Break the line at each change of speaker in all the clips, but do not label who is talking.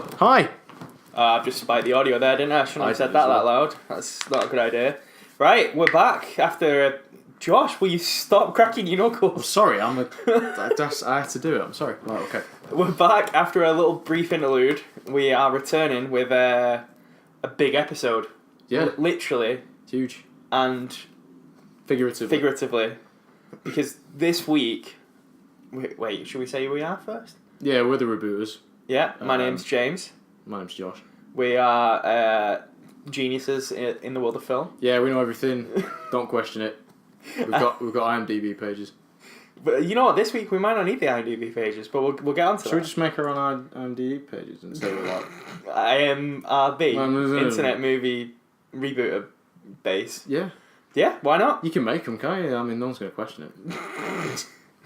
Hello.
Hi.
I've just spiked the audio there, didn't I? Shouldn't have said that loud. That's not a good idea. Right, we're back after... Josh, will you stop cracking your knuckles?
Sorry, I had to do it. I'm sorry. Right, okay.
We're back after a little brief interlude. We are returning with a big episode.
Yeah.
Literally.
Huge.
And... Figuratively. Because this week... Wait, should we say who we are first?
Yeah, we're the Rebooters.
Yeah, my name's James.
My name's Josh.
We are geniuses in the world of film.
Yeah, we know everything. Don't question it. We've got IMDb pages.
But you know what? This week we might not need the IMDb pages, but we'll get onto that.
Should we just make our own IMDb pages and say we're like
IMRB Internet Movie Rebooter base?
Yeah.
Yeah, why not?
You can make them, can't you? I mean, no one's going to question it.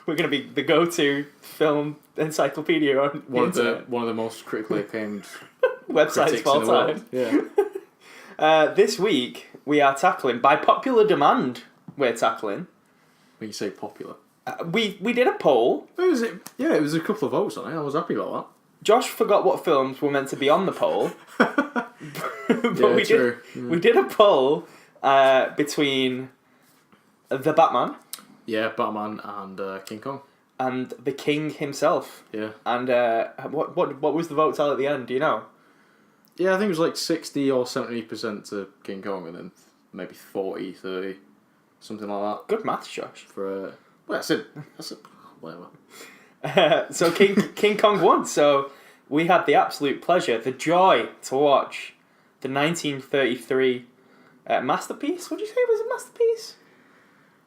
We're going to be the go-to film encyclopedia on the internet.
One of the most critically acclaimed
websites of all time.
Yeah.
This week we are tackling, by popular demand, we're tackling.
When you say popular.
We did a poll.
It was a couple of votes on it. I was happy about that.
Josh forgot what films were meant to be on the poll. But we did a poll between The Batman.
Yeah, Batman and King Kong.
And the King himself.
Yeah.
And what was the vote tally at the end? Do you know?
Yeah, I think it was like 60 or 70% to King Kong, and then maybe 40, 30, something like that.
Good maths, Josh.
Well, that's it. Whatever.
So King Kong won. So we had the absolute pleasure, the joy to watch the 1933 masterpiece. Would you say it was a masterpiece?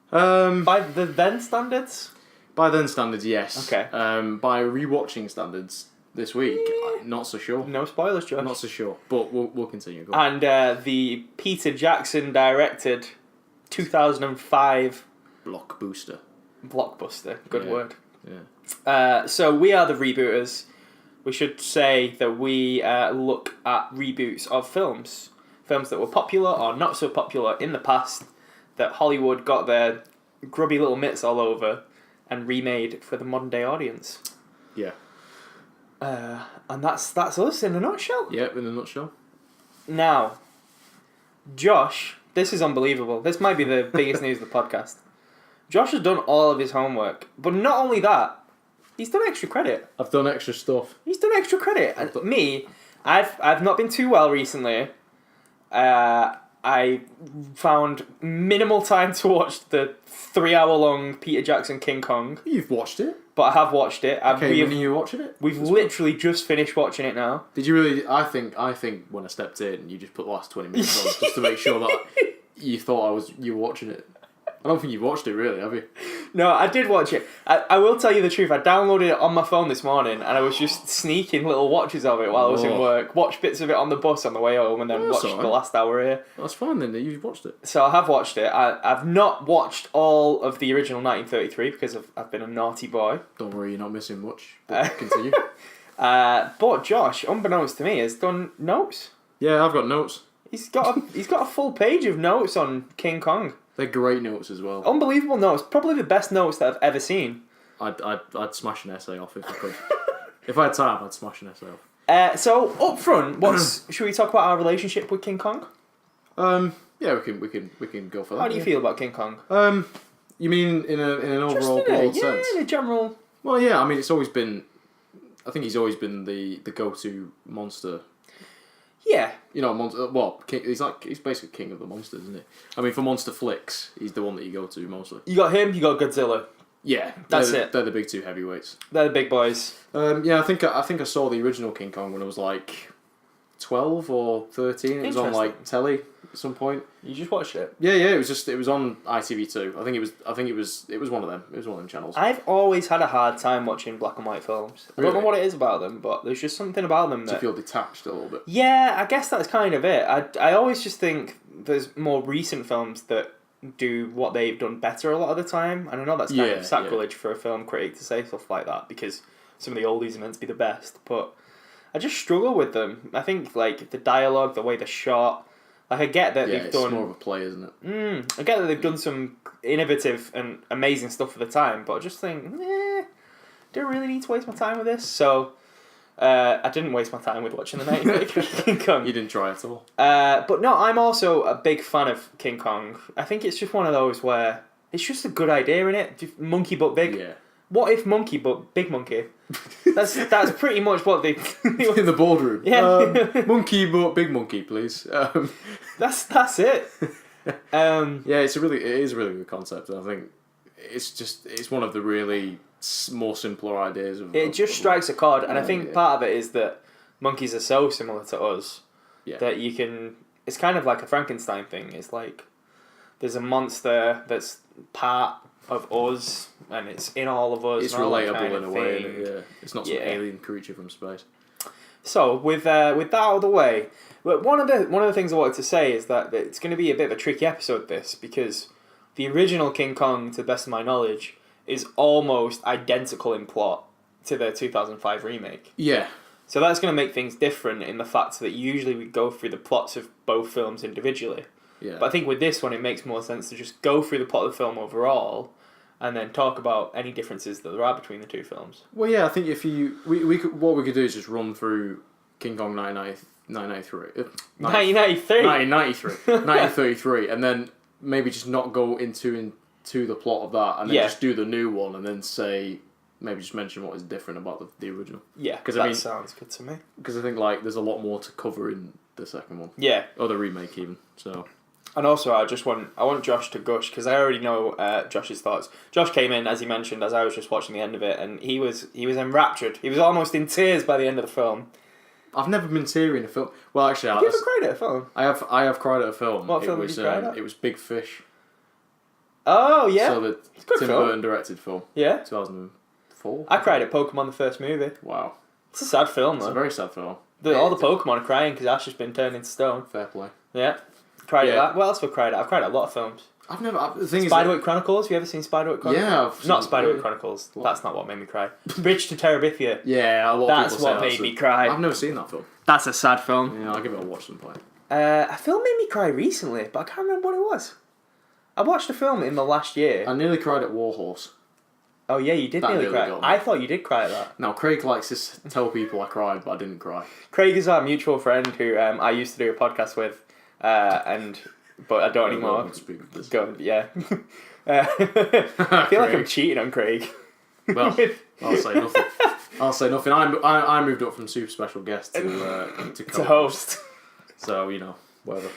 By the then standards?
By then standards, yes.
Okay.
By rewatching standards this week, not so sure.
No spoilers, Josh.
Not so sure, but we'll continue. Go
on. And the Peter Jackson directed 2005
blockbuster.
Blockbuster, good word.
Yeah.
So we are the Rebooters. We should say that we look at reboots of films that were popular or not so popular in the past, that Hollywood got their grubby little mitts all over and remade for the modern day audience.
Yeah.
And that's us in a nutshell.
Yeah, in a nutshell.
Now, Josh, this is unbelievable. This might be the biggest news of the podcast. Josh has done all of his homework, but not only that, he's done extra credit.
I've done extra stuff.
He's done extra credit. And me, I've not been too well recently. I found minimal time to watch the 3-hour-long Peter Jackson King Kong.
You've watched it?
But I have watched it.
When are you watching it?
We've literally just finished watching it now.
Did you really? I think when I stepped in, you just put the last 20 minutes on just to make sure that you thought you were watching it. I don't think you've watched it really, have you?
No, I did watch it. I will tell you the truth. I downloaded it on my phone this morning, and I was just sneaking little watches of it while I was in work. Watched bits of it on the bus on the way home, and then watched the last hour here.
That's fine then. You've watched it.
So I have watched it. I've not watched all of the original 1933 because I've been a naughty boy.
Don't worry, you're not missing much. Continue.
But Josh, unbeknownst to me, has done notes.
Yeah, I've got notes.
He's got a full page of notes on King Kong.
They're great notes as well.
Unbelievable notes. Probably the best notes that I've ever seen.
I'd smash an essay off if I could. If I had time, I'd smash an essay off.
So up front, should we talk about our relationship with King Kong?
Yeah, we can go for that.
How do you feel about King Kong?
You mean in an overall broad sense?
Yeah, in a general.
Well, yeah. I mean, it's always been. I think he's always been the go-to monster.
Yeah.
You know, monster. Well, he's basically king of the monsters, isn't he? I mean, for monster flicks, he's the one that you go to mostly.
You got him. You got Godzilla.
Yeah,
that's it.
They're the big two heavyweights.
They're the big boys.
Yeah, I think I saw the original King Kong when I was like 12 or 13. It was on like telly at some point.
You just watched it?
Yeah. It was on ITV2. I think it was one of them. It was one of them channels.
I've always had a hard time watching black and white films. I don't know what it is about them, but there's just something about them that
you feel detached a little bit.
Yeah, I guess that's kind of it. I always just think there's more recent films that do what they've done better a lot of the time, and I know that's kind of sacrilege for a film critic to say stuff like that because some of the oldies are meant to be the best, but I just struggle with them. I think like the dialogue, the way they're shot. Like I get that they've done.
It's more of a play, isn't it?
I get that they've done some innovative and amazing stuff for the time, but I just think, do I really need to waste my time with this? So I didn't waste my time with watching the 1933 King Kong.
You didn't try at all.
But no, I'm also a big fan of King Kong. I think it's just one of those where it's just a good idea in it. Just monkey but big.
Yeah.
What if monkey but big monkey? That's pretty much what they
In the boardroom.
Yeah.
Monkey but big monkey, please.
That's it.
Yeah, it is a really good concept. I think it's one of the really more simpler ideas of.
It just strikes a chord, and I think part of it is that monkeys are so similar to us that you can. It's kind of like a Frankenstein thing. It's like there's a monster that's part of us, and it's in all of us.
It's relatable in a way. Yeah, it's not some alien creature from space.
So with that out of the way, but one of the things I wanted to say is that it's going to be a bit of a tricky episode, this, because the original King Kong, to the best of my knowledge, is almost identical in plot to the 2005 remake.
Yeah.
So that's going to make things different in the fact that usually we go through the plots of both films individually.
Yeah.
But I think with this one, it makes more sense to just go through the plot of the film overall, and then talk about any differences that there are between the two films.
Well, yeah, I think if we could do is just run through King Kong 1993. 1933, and then maybe just not go into the plot of that, and then just do the new one, and then maybe just mention what is different about the original.
Yeah, that sounds good to me.
Because I think there's a lot more to cover in the second one.
Yeah,
or the remake even. So.
And also, I want Josh to gush, because I already know Josh's thoughts. Josh came in, as he mentioned, as I was just watching the end of it, and he was enraptured. He was almost in tears by the end of the film.
I've never been teary in a film. Well, actually,
have you ever cried at a film?
I have cried at a film.
What film did you cry at?
It was Big Fish.
Oh yeah,
so the Tim Burton directed film.
Yeah,
2004.
I cried at Pokemon the first movie.
Wow,
it's a sad film though.
It's a very sad film.
All the Pokemon are crying because Ash has been turned into stone.
Fair play.
Yeah. Cried at that. What else have I cried at? I've cried at a lot of films.
I've never. The thing
Spiderwick Chronicles. Have you ever seen Spiderwick Chronicles?
Yeah.
Not Spiderwick Chronicles. That's not what made me cry. Bridge to Terabithia.
Yeah, a lot of people say
that's what made me cry.
I've never seen that film.
That's a sad film.
Yeah, I'll give it a watch some point.
A film made me cry recently, but I can't remember what it was. I watched a film in the last year.
I nearly cried at Warhorse.
Oh yeah, you did nearly cry. I thought you did cry at that.
Now, Craig likes to tell people I cried, but I didn't cry.
Craig is our mutual friend who I used to do a podcast with, but I don't anymore. Go, yeah. I feel like I'm cheating on Craig.
Well, I'll say nothing. I moved up from super special guest to
host.
So, whatever.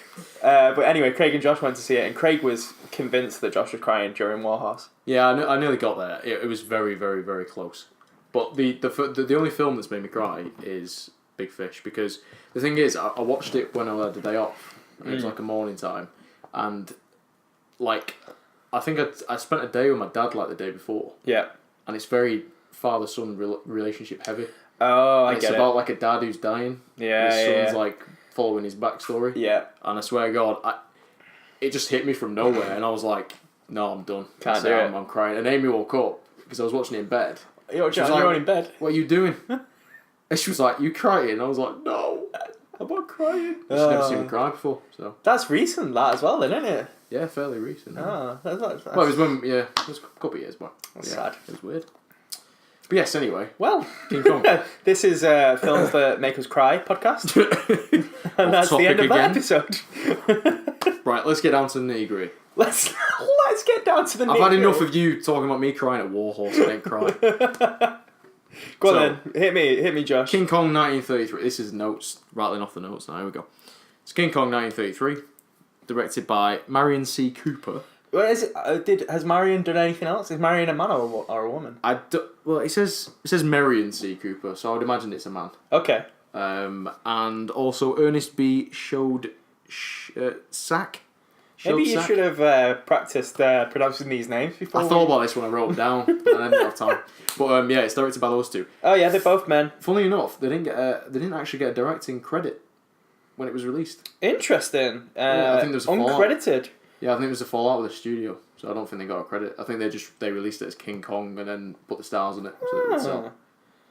But anyway, Craig and Josh went to see it, and Craig was convinced that Josh was crying during Warhorse.
Yeah, I nearly got there. It was very, very, very close. But the only film that's made me cry is Big Fish, because the thing is, I watched it when I had the day off. And it was like a morning time, and I think I spent a day with my dad the day before.
Yeah.
And it's very father-son relationship heavy.
Oh, I get it.
It's about a dad who's dying.
Yeah,
his son's following his backstory.
Yeah.
And I swear to God, it just hit me from nowhere, and I was like, no, I'm done.
Can't do it.
I'm crying. And Amy woke up because I was watching it in bed.
You're in bed.
What are you doing? And she was like, you crying? And I was like, no, I'm not crying. She's never seen me cry before, so.
That's recent, that as well, then, isn't it?
Yeah, fairly recent.
Oh, that's
well, it was it was a couple of years back.
That's sad.
It was weird. But yes, anyway.
Well,
King Kong.
This is Films That Make Us Cry podcast. And that's the end of that episode.
Right, let's get down to the nitty-gritty.
Let's get down to the nitty-gritty.
I've had enough of you talking about me crying at Warhorse. I didn't cry.
Go on then. Hit me, Josh.
King Kong 1933. This is notes, rattling off the notes now. Here we go. It's King Kong 1933, directed by Marion C. Cooper.
Well, is it? Has Marion done anything else? Is Marion a man or a woman?
Well, it says Marion C. Cooper, so I would imagine it's a man.
Okay.
And also Ernest B. Sack.
Maybe you should have practiced pronouncing these names before.
I thought about this when I wrote them down, but I didn't have time. But yeah, it's directed by those two.
Oh yeah, they're both men.
Funnily enough, they didn't actually get a directing credit when it was released.
Interesting.
I think there was a
uncredited.
Yeah, I think it was a fallout with the studio, so I don't think they got a credit. I think they released it as King Kong and then put the stars on it. So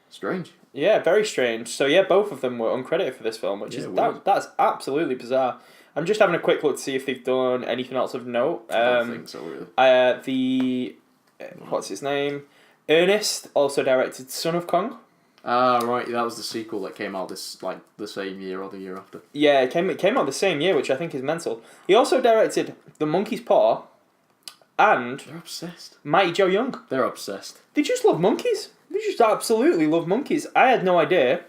strange.
Yeah, very strange. So yeah, both of them were uncredited for this film, which is that's absolutely bizarre. I'm just having a quick look to see if they've done anything else of note.
I don't think so, really.
What's his name? Ernest also directed Son of Kong.
Right, that was the sequel that came out the same year or the year after.
Yeah, it came out the same year, which I think is mental. He also directed The Monkey's Paw and
They're obsessed.
Mighty Joe Young.
They're obsessed.
They just love monkeys. They just absolutely love monkeys. I had no idea.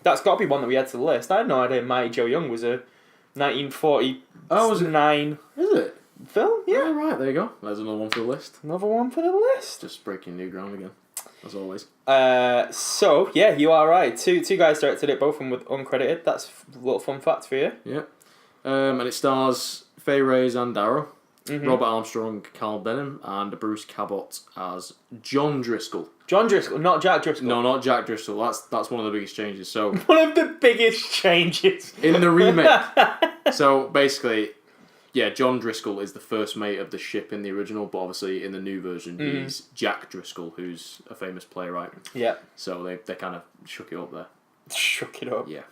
That's got to be one that we add to the list. I had no idea Mighty Joe Young was a 1949
Is it?
film. Yeah.
Oh, right, there you go. There's another one for the list.
Another one for the list.
Just breaking new ground again, as always.
So yeah, you are right. Two guys directed it, both of them with uncredited. That's a little fun fact for you.
Yeah. And it stars Fay Wray and Darrow,
Mm-hmm.
Robert Armstrong, Carl Benham, and Bruce Cabot as John Driscoll.
John Driscoll, not Jack Driscoll.
No, not Jack Driscoll. That's one of the biggest changes. So
One of the biggest changes.
in the remake, so basically, yeah, John Driscoll is the first mate of the ship in the original, but obviously in the new version, he's Jack Driscoll, who's a famous playwright.
Yeah.
So they kind of shook it up there.
Shook it up.
Yeah.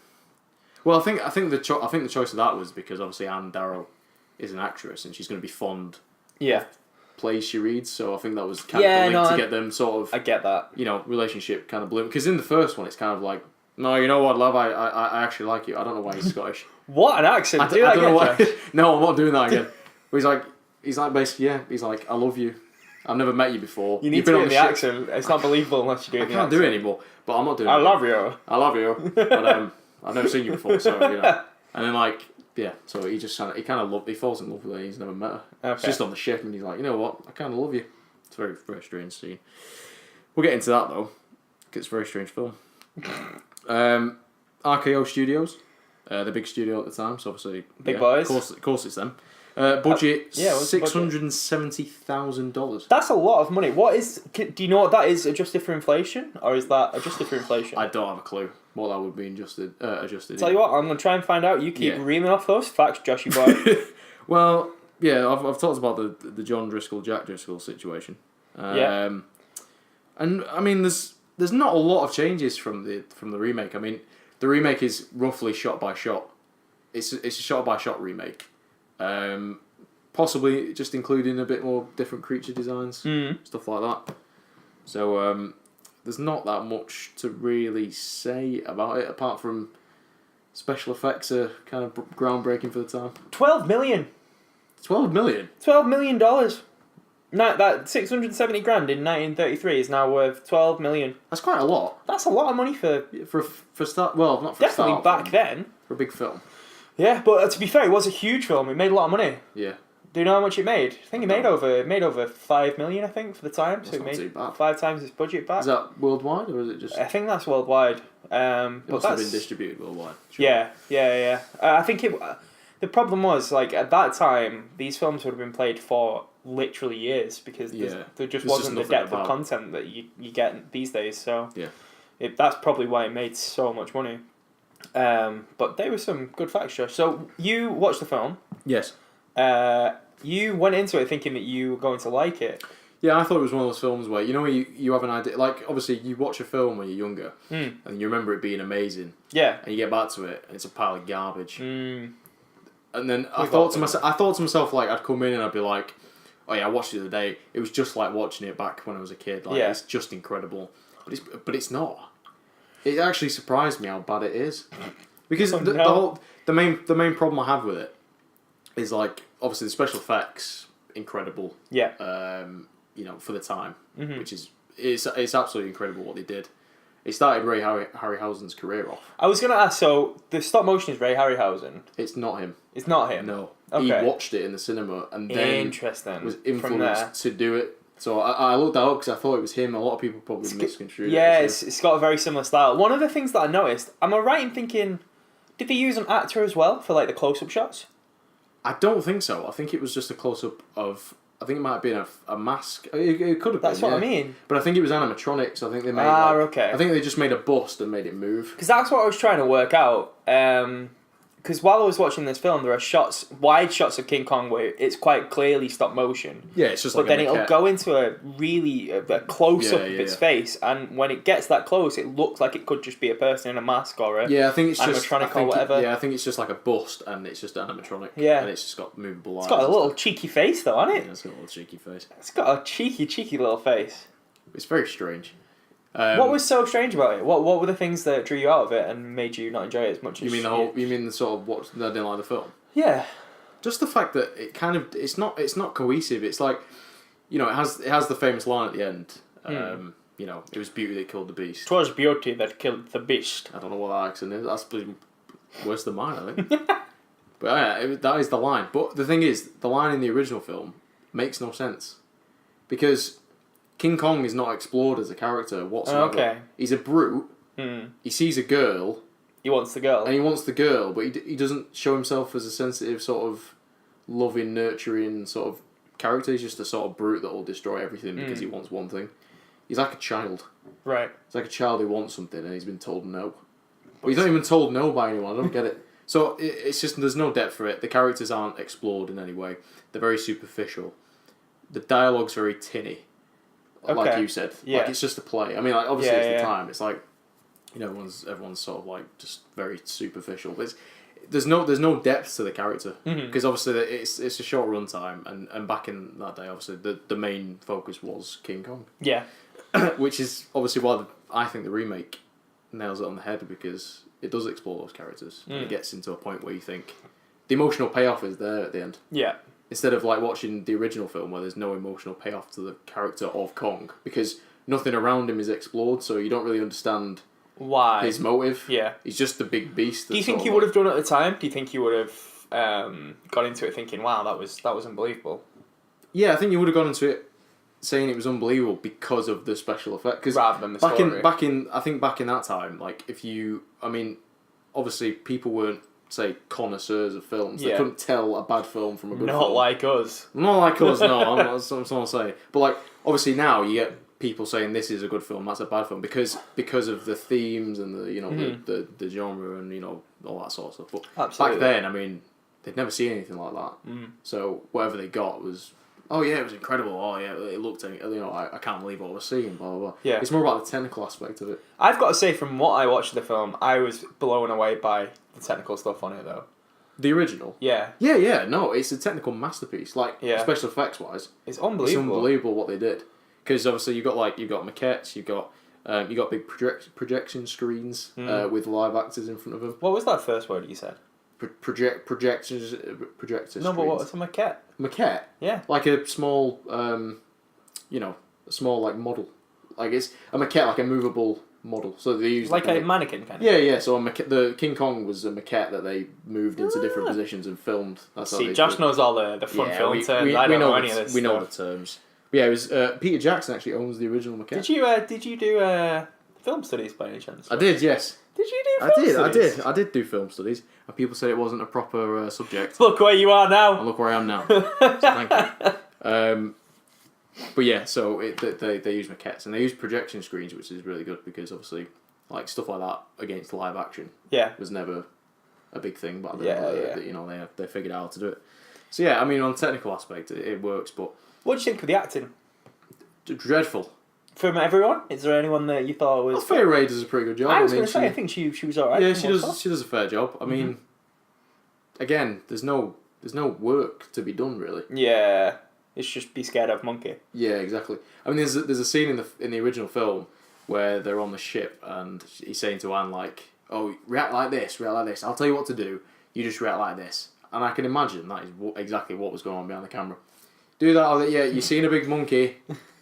Well, I think the choice of that was because obviously Anne Darrow is an actress and she's going to be fond
Yeah.
of plays she reads, so I think that was kind of the link to get them sort of
I get that.
relationship kind of bloom. Because in the first one, it's kind of like, no, you know what, love, I actually like you. I don't know why he's Scottish.
What an accent!
I don't know why. No, I'm not doing that again. But he's like basically, yeah, he's like, I love you. I've never met you before.
You need to do the accent. It's not believable unless you do it.
I can't do it anymore. But I'm not doing it.
I love you.
I love you. But I've never seen you before, so And then so he just he falls in love with her. He's never met her.
Okay.
It's just on the ship, and he's like, you know what? I kind of love you. It's a very, very strange scene. We'll get into that though, because it's a very strange film. RKO Studios, the big studio at the time, so obviously
big boys.
Of course, it's them. Budget
$670,000. That's a lot of money. What is? Do you know what that is adjusted for inflation, or is that adjusted for inflation?
I don't have a clue what that would be adjusted.
Tell you what, I'm gonna try and find out. You keep reeling off those facts, Joshy boy.
Well, yeah, I've talked about the John Driscoll, Jack Driscoll situation. And I mean, there's not a lot of changes from the remake. I mean, the remake is roughly shot by shot. It's a shot by shot remake. Possibly just including a bit more different creature designs, stuff like that. So there's not that much to really say about it apart from special effects are kind of groundbreaking for the time.
12 million.
12 million.
$12 million. No, that 670 grand in 1933 is now worth 12 million.
That's quite a lot.
That's a lot of money for
start. Well, not for
definitely
start,
back then.
For a big film.
Yeah, but to be fair, it was a huge film. It made a lot of money.
Yeah.
Do you know how much it made? I think it made over 5 million. I think for the time, so it made 5 times its budget back.
Is that worldwide or is it just?
I think that's worldwide.
It must have been distributed worldwide.
Sure. Yeah. I think it. The problem was at that time, these films would have been played for literally years because there just wasn't the depth of content that you get these days. So that's probably why it made so much money. But there were some good facts, Josh. So you watched the film.
Yes.
You went into it thinking that you were going to like it.
Yeah, I thought it was one of those films where you have an idea. Like obviously you watch a film when you're younger and you remember it being amazing.
Yeah.
And you get back to it and it's a pile of garbage. And then I thought to myself like I'd come in and I'd be like, oh yeah, I watched it the other day. It was just like watching it back when I was a kid. It's just incredible. But it's not. It actually surprised me how bad it is. Because the main problem I have with it is obviously the special effects incredible.
Yeah.
For the time, which is it's absolutely incredible what they did. It started Ray Harryhausen's career off. I
was gonna ask. So the stop motion is Ray Harryhausen.
It's not him.
It's not him.
No.
Okay.
He watched it in the cinema and then was influenced to do it. So I looked that up because I thought it was him. A lot of people probably misconstrued it.
Yeah, it's got a very similar style. One of the things that I noticed, am I right in thinking, did they use an actor as well for the close-up shots?
I don't think so. I think it was just a close-up of... I think it might have been a mask. It could have been,
That's what I mean.
But I think it was animatronics. I think they made
okay.
I think they just made a bust and made it move.
Because that's what I was trying to work out. Because while I was watching this film, there are wide shots of King Kong where it's quite clearly stop motion.
Yeah, it's just
but then it'll go into a really a close-up of its face, and when it gets that close, it looks like it could just be a person in a mask or a animatronic or whatever.
I think it's just like a bust, and it's just animatronic.
Yeah.
And it's just got movable eyes.
It's got a little cheeky face, though, hasn't it?
Yeah, it's got a little cheeky face.
It's got a cheeky little face.
It's very strange.
What was so strange about it? What were the things that drew you out of it and made you not enjoy it as much as
you mean you mean the sort of what I didn't like the film?
Yeah.
Just the fact that it kind of it's not cohesive. It's like, you know, it has the famous line at the end. You know, it was beauty that killed the beast.
'Twas beauty that killed the beast.
I don't know what that accent is. That's worse than mine, I think. But yeah, that is the line. But the thing is, the line in the original film makes no sense because King Kong is not explored as a character whatsoever.
Okay.
He's a brute. He sees a girl.
He wants the girl.
And he wants the girl, but he doesn't show himself as a sensitive, sort of loving, nurturing sort of character. He's just a sort of brute that will destroy everything because he wants one thing. He's like a child.
Right.
He's like a child who wants something and he's been told no. But he's not even told no by anyone. I don't get it. So it's just, there's no depth for it. The characters aren't explored in any way. They're very superficial. The dialogue's very tinny. Like you said.
Yeah.
Like, it's just a play. I mean, like, obviously it's the time. It's like, you know, everyone's sort of like just very superficial. There's no depth to the character because obviously it's a short run time, and back in that day, obviously the main focus was King Kong.
Yeah.
Which is obviously why I think the remake nails it on the head because it does explore those characters and it gets into a point where you think the emotional payoff is there at the end.
Yeah.
Instead of like watching the original film where there's no emotional payoff to the character of Kong because nothing around him is explored, so you don't really understand
why
his motive.
Yeah.
He's just the big beast.
Do you think he would have done it at the time? Do you think he would have got into it thinking, "Wow, that was unbelievable"?
Yeah, I think you would have gone into it saying it was unbelievable because of the special effect. Cause
rather than the story.
Back in that time, like obviously people weren't say connoisseurs of films. They couldn't tell a bad film from a good film.
Not like us.
Not like us. No, I'm not saying. But like obviously now you get people saying this is a good film, that's a bad film because of the themes and the the genre and all that sort of stuff. But
absolutely.
Back then, I mean, they'd never seen anything like that. So whatever they got was, oh yeah, it was incredible. Oh yeah, it looked, I can't believe what I was seeing. Blah blah blah.
Yeah.
It's more about the technical aspect of it.
I've got to say, from what I watched of the film, I was blown away by the technical stuff on it, though.
The original.
Yeah.
Yeah. No, it's a technical masterpiece. Like special effects wise,
it's unbelievable.
It's unbelievable what they did. Because obviously you got maquettes, you got big projection screens with live actors in front of them.
What was that first word you said?
Projectors.
No, but what was a maquette?
Maquette.
Yeah.
Like a small, a small like model. Like it's a maquette, like a movable model. So they use
like a mannequin kind of.
Yeah. So the King Kong was a maquette that they moved into different positions and filmed. That's
See, Josh knows all the fun film terms. I don't know any of this.
We know the terms. Yeah, it was Peter Jackson actually owns the original maquette.
Did you do film studies by any chance?
I did, yes.
Did you do film studies?
I did do film studies, and people said it wasn't a proper subject.
Look where you are now.
And look where I am now. So thank you. But yeah, so they use maquettes and they use projection screens, which is really good because obviously, like stuff like that against live action, was never a big thing back then. They figured out how to do it. So yeah, I mean, on technical aspect, it works, but.
What do you think of the acting?
Dreadful.
From everyone? Is there anyone that you thought was...
Faye Ray does a pretty good job.
I was going to say, I think she was alright.
Yeah, she does a fair job. I mean, again, there's no work to be done, really.
Yeah, it's just be scared of monkey.
Yeah, exactly. I mean, there's a scene in the original film where they're on the ship and he's saying to Anne, like, oh, react like this. I'll tell you what to do. You just react like this. And I can imagine that is exactly what was going on behind the camera. Do that, you've seen a big monkey.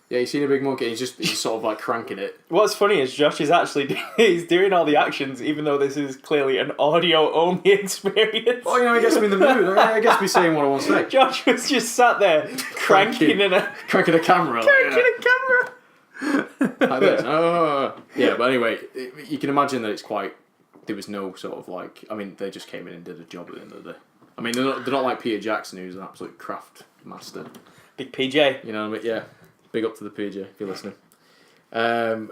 Yeah, you've seen a big monkey. He's sort of like cranking it.
What's funny is Josh is actually he's doing all the actions, even though this is clearly an audio only experience.
Well, it gets me in the mood. It gets me saying what I want to say.
Josh was just sat there cranking a camera.
Cranking a camera. Like this. Yeah, but anyway, you can imagine that it's quite. There was no sort of like. I mean, they just came in and did a job at the end of the day. I mean, they're not like Peter Jackson, who's an absolute craft master.
Big PJ.
You know what I mean? Yeah. Big up to the PJ if you're listening. But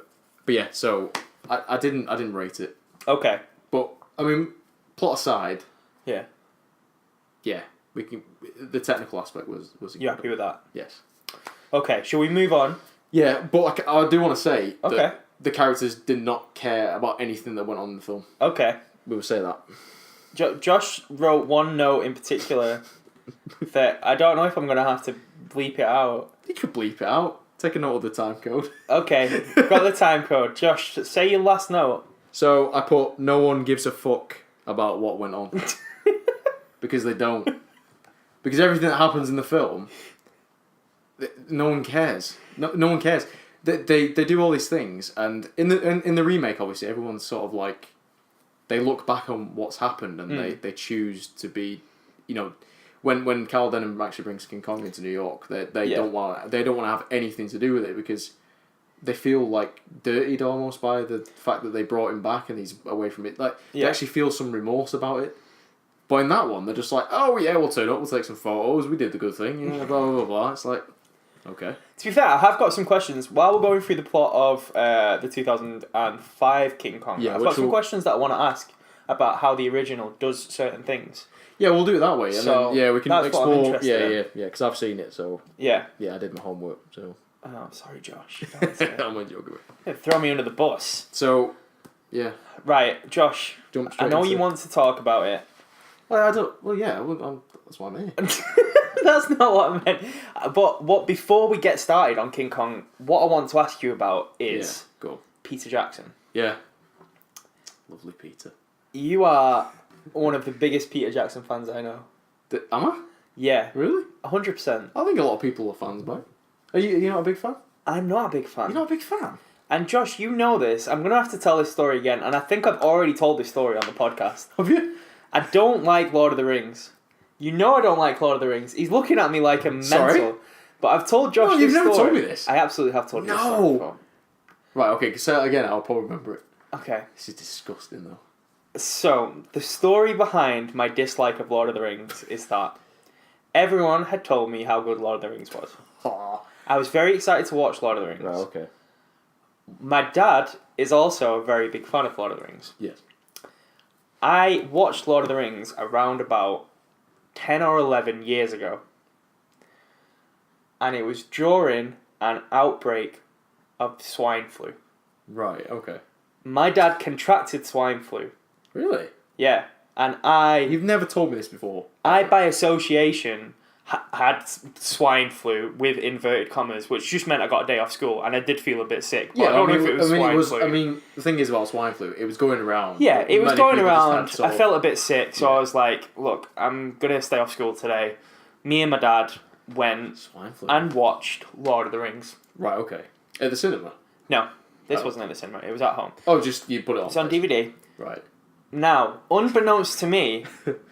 yeah, so I didn't rate it.
Okay.
But I mean, plot aside.
Yeah.
Yeah, we can. The technical aspect was.
You happy with that?
Yes.
Okay. Shall we move on?
Yeah, but I do want to say that the characters did not care about anything that went on in the film.
Okay.
We will say that.
Josh wrote one note in particular that I don't know if I'm going to have to bleep it out.
You could bleep it out. Take a note of the time code.
Okay, got the time code. Josh, say your last note.
So I put no one gives a fuck about what went on. Because they don't. Because everything that happens in the film, no one cares. No one cares. They do all these things, and in the remake, obviously, everyone's sort of like, they look back on what's happened, and they choose to be, you know, when Carol Denham actually brings King Kong into New York, they don't want to have anything to do with it because they feel like dirtied almost by the fact that they brought him back and he's away from it. Like they actually feel some remorse about it. But in that one, they're just like, oh yeah, we'll turn up, we'll take some photos, we did the good thing, blah blah blah blah. It's like, okay.
To be fair, I have got some questions while we're going through the plot of the 2005 King Kong. I've got some questions that I want to ask about how the original does certain things.
Yeah, we'll do it that way. And
so
then, we can explore.
Yeah,
because I've seen it, so yeah, I did my homework. So
oh, sorry, Josh.
I'm with you.
Throw me under the bus.
So, yeah.
Right, Josh. I know you want to talk about it.
Well, I don't. Well, yeah. That's what I mean.
That's not what I meant. But before we get started on King Kong, what I want to ask you about is Peter Jackson.
Yeah. Lovely Peter.
You are one of the biggest Peter Jackson fans I know.
Am I?
Yeah.
Really?
100%.
I think a lot of people are fans, mate. Are you not a big fan?
I'm not a big fan.
You're not a big fan?
And Josh, you know this. I'm going to have to tell this story again, and I think I've already told this story on the podcast.
Have you?
I don't like Lord of the Rings. You know I don't like Lord of the Rings. He's looking at me like a mental. Sorry? But I've told Josh this story.
You've never told me this.
I absolutely have told you this story before.
Right, okay, say it again, I'll probably remember it.
Okay.
This is disgusting, though.
So, the story behind my dislike of Lord of the Rings is that everyone had told me how good Lord of the Rings was.
Aww.
I was very excited to watch Lord of the Rings.
Right, okay.
My dad is also a very big fan of Lord of the Rings.
Yes.
I watched Lord of the Rings around about 10 or 11 years ago. And it was during an outbreak of swine flu.
Right, okay.
My dad contracted swine flu.
Really?
Yeah. And I...
You've never told me this before.
I, by association, had swine flu with inverted commas, which just meant I got a day off school, and I did feel a bit sick. But I don't know if it was swine flu.
I mean, the thing is about swine flu, it was going around.
Yeah, it was going around. I felt a bit sick, so I was like, look, I'm going to stay off school today. Me and my dad went and watched Lord of the Rings.
Right, okay. At the cinema?
No, this wasn't at the cinema. It was at home.
Oh, just you put it on.
It's on DVD.
Right.
Now, unbeknownst to me,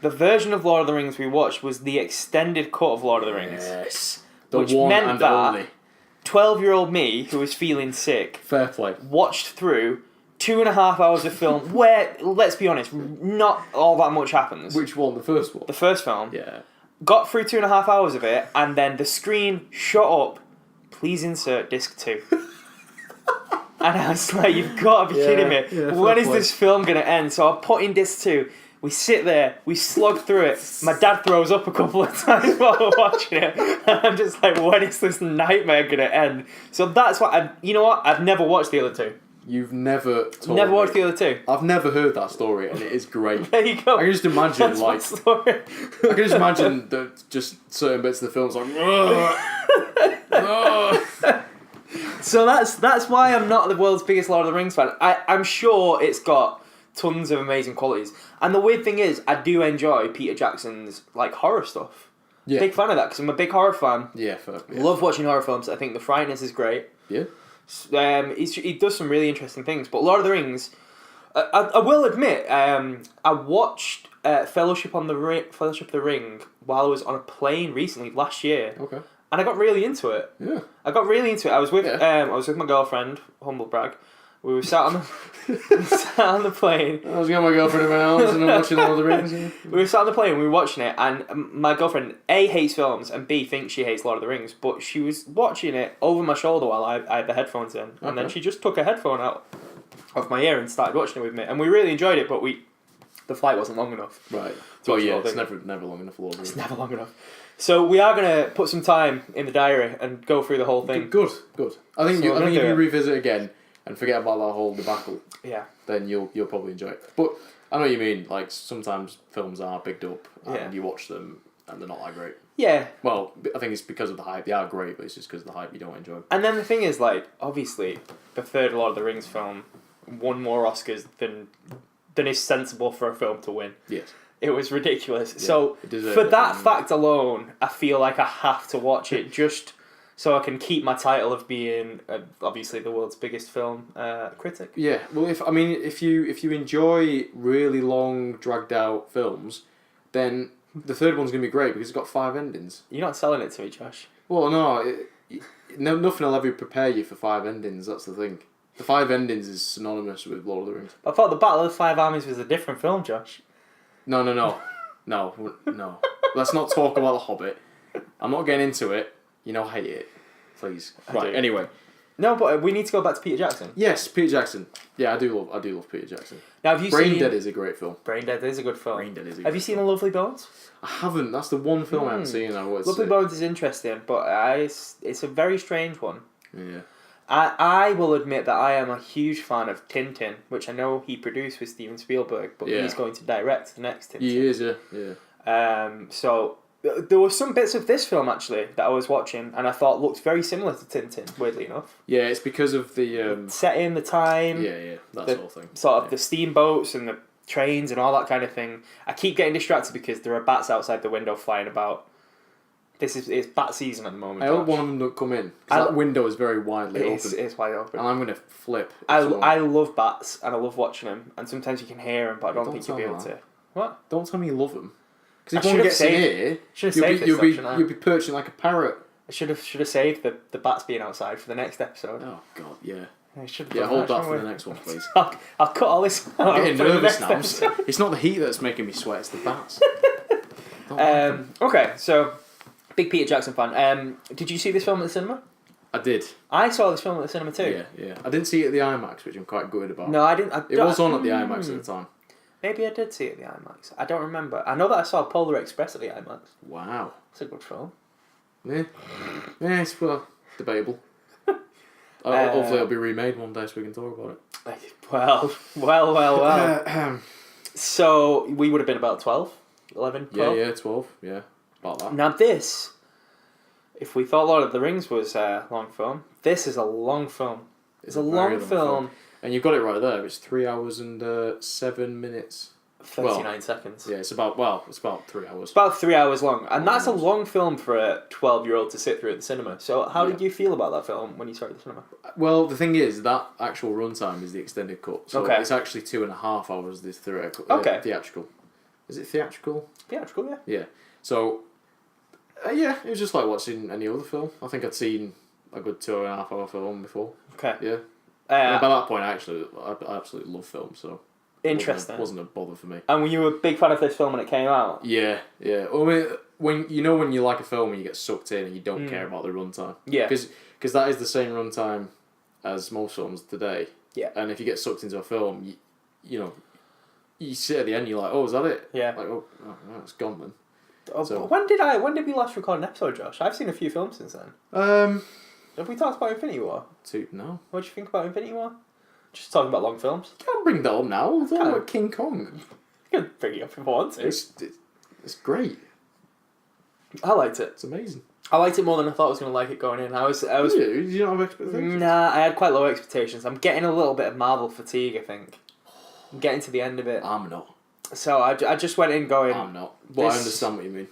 the version of Lord of the Rings we watched was the extended cut of Lord of the Rings.
Yes.
Which meant that 12-year-old me, who was feeling sick,
fair play,
watched through 2.5 hours of film where, let's be honest, not all that much happens.
Which one? The first one?
The first film.
Yeah.
Got through 2.5 hours of it, and then the screen shut up, please insert disc 2. And I was like, you've got to be kidding me. Yeah, when is this film going to end? So I put in disc 2. We sit there. We slog through it. My dad throws up a couple of times while we're watching it. And I'm just like, when is this nightmare going to end? So that's why, you know what? I've never watched the other two.
You've never told
Never
me.
Watched the other two?
I've never heard that story, and it is great.
There you go.
I can just imagine,
that's
like...
story.
I can just imagine just certain bits of the film's like...
So that's why I'm not the world's biggest Lord of the Rings fan. I'm sure it's got tons of amazing qualities. And the weird thing is, I do enjoy Peter Jackson's like horror stuff. Yeah. Big fan of that, because I'm a big horror fan.
Yeah, yeah.
Love watching horror films. I think The Frighteners is great.
Yeah.
He does some really interesting things. But Lord of the Rings, I will admit, I watched Fellowship of the Ring while I was on a plane recently, last year.
Okay.
And I got really into it.
Yeah.
I got really into it. I was with my girlfriend, humble brag. We were sat on the plane.
I was getting my girlfriend in my arms and I'm watching Lord of the Rings.
We were sat on the plane, we were watching it, and my girlfriend A, hates films, and B, thinks she hates Lord of the Rings, but she was watching it over my shoulder while I had the headphones in, and then she just took a headphone out of my ear and started watching it with me, and we really enjoyed it, but the flight wasn't long enough.
Right. Well, yeah, it's never long enough for Lord of the Rings.
It's never long enough. So we are going to put some time in the diary and go through the whole thing.
Good. I think if you revisit again and forget about that whole debacle, then you'll probably enjoy it. But I know what you mean. Like sometimes films are bigged up and you watch them and they're not that great.
Yeah.
Well, I think it's because of the hype. They are great, but it's just because of the hype you don't enjoy.
And then the thing is, like, obviously, the third Lord of the Rings film won more Oscars than is sensible for a film to win.
Yes.
It was ridiculous.
Yeah,
so, for that fact alone, I feel like I have to watch it just so I can keep my title of being, obviously, the world's biggest film critic.
Yeah, well, if you enjoy really long, dragged out films, then the third one's gonna be great because it's got 5 endings.
You're not selling it to me, Josh.
Well, no, nothing will ever prepare you for 5 endings. That's the thing. The 5 endings is synonymous with Lord of the Rings.
I thought the Battle of the Five Armies was a different film, Josh.
No. Let's not talk about The Hobbit. I'm not getting into it. You know, I hate it. Please. Right. Anyway.
No, but we need to go back to Peter Jackson.
Yes, Peter Jackson. Yeah, I do love Peter Jackson.
Now, have you
Brain
seen...
Dead is a great film.
Brain Dead is a good film. Have you seen The Lovely Bones?
I haven't. That's the one film I haven't seen.
Lovely Bones is interesting, but it's a very strange one.
Yeah.
I will admit that I am a huge fan of Tintin, which I know he produced with Steven Spielberg, but he's going to direct the next Tintin.
He is, yeah.
So there were some bits of this film actually that I was watching, and I thought looked very similar to Tintin. Weirdly enough.
Yeah, it's because of the
setting, the time.
Yeah, that sort of thing.
Sort of the steamboats and the trains and all that kind of thing. I keep getting distracted because there are bats outside the window flying about. It's bat season at the moment.
I hope one of them don't come in. Because that window is very widely open.
It's wide open.
And I'm going to flip.
I love bats and I love watching them. And sometimes you can hear them, but I don't think you'll be able to. What?
Don't tell me you love them. Because if one gets in here, you'll be perching like a parrot.
I should have saved the bats being outside for the next episode.
Oh God, yeah.
Hold
that for the next one, please.
I'll cut all this out.
I'm getting nervous now. It's not the heat that's making me sweat, it's the bats.
Okay, so big Peter Jackson fan. Did you see this film at the cinema?
I did.
I saw this film at the cinema too.
Yeah. I didn't see it at the IMAX, which I'm quite good about.
No, I didn't.
It was on at the IMAX at the time.
Maybe I did see it at the IMAX. I don't remember. I know that I saw Polar Express at the IMAX.
Wow.
It's a good film.
Yeah, it's debatable. Hopefully it'll be remade one day so we can talk about it.
Well. So we would have been about 12, 11, 12?
Yeah, 12. Yeah, about that.
Now this, if we thought Lord of the Rings was a long film, this is a long film. It's a long film.
And you've got it right there. It's 3 hours and 7 minutes.
39 seconds.
Yeah, it's about 3 hours.
It's about 3 hours long. And that's a long film for a 12-year-old to sit through at the cinema. So how did you feel about that film when you saw it at the cinema?
Well, the thing is, that actual runtime is the extended cut. So it's actually 2.5 hours, this theatrical. Is it theatrical?
Theatrical, yeah.
Yeah. So, it was just like watching any other film. I think I'd seen a good 2.5 hour film before.
Okay.
Yeah. By that point, I absolutely love film, so...
Interesting.
Wasn't a bother for me.
And were you a big fan of this film when it came out?
Yeah. Well, I mean, when you like a film and you get sucked in and you don't care about the runtime.
Yeah.
Because that is the same runtime as most films today.
Yeah.
And if you get sucked into a film, you sit at the end, you're like, oh, is that it?
Yeah.
Like, oh it's gone then.
So, when did we last record an episode, Josh? I've seen a few films since then. Have we talked about Infinity War?
No.
What do you think about Infinity War? Just talking about long films.
You can't bring that up now. We're talking about King Kong.
You can bring it up if you want to.
It's great.
I liked it.
It's amazing.
I liked it more than I thought I was going to like it going in. I was.
Did you not have expectations?
Nah, I had quite low expectations. I'm getting a little bit of Marvel fatigue, I think. I'm getting to the end of it.
I'm not.
So I just went in going...
I'm not. But I understand what you mean.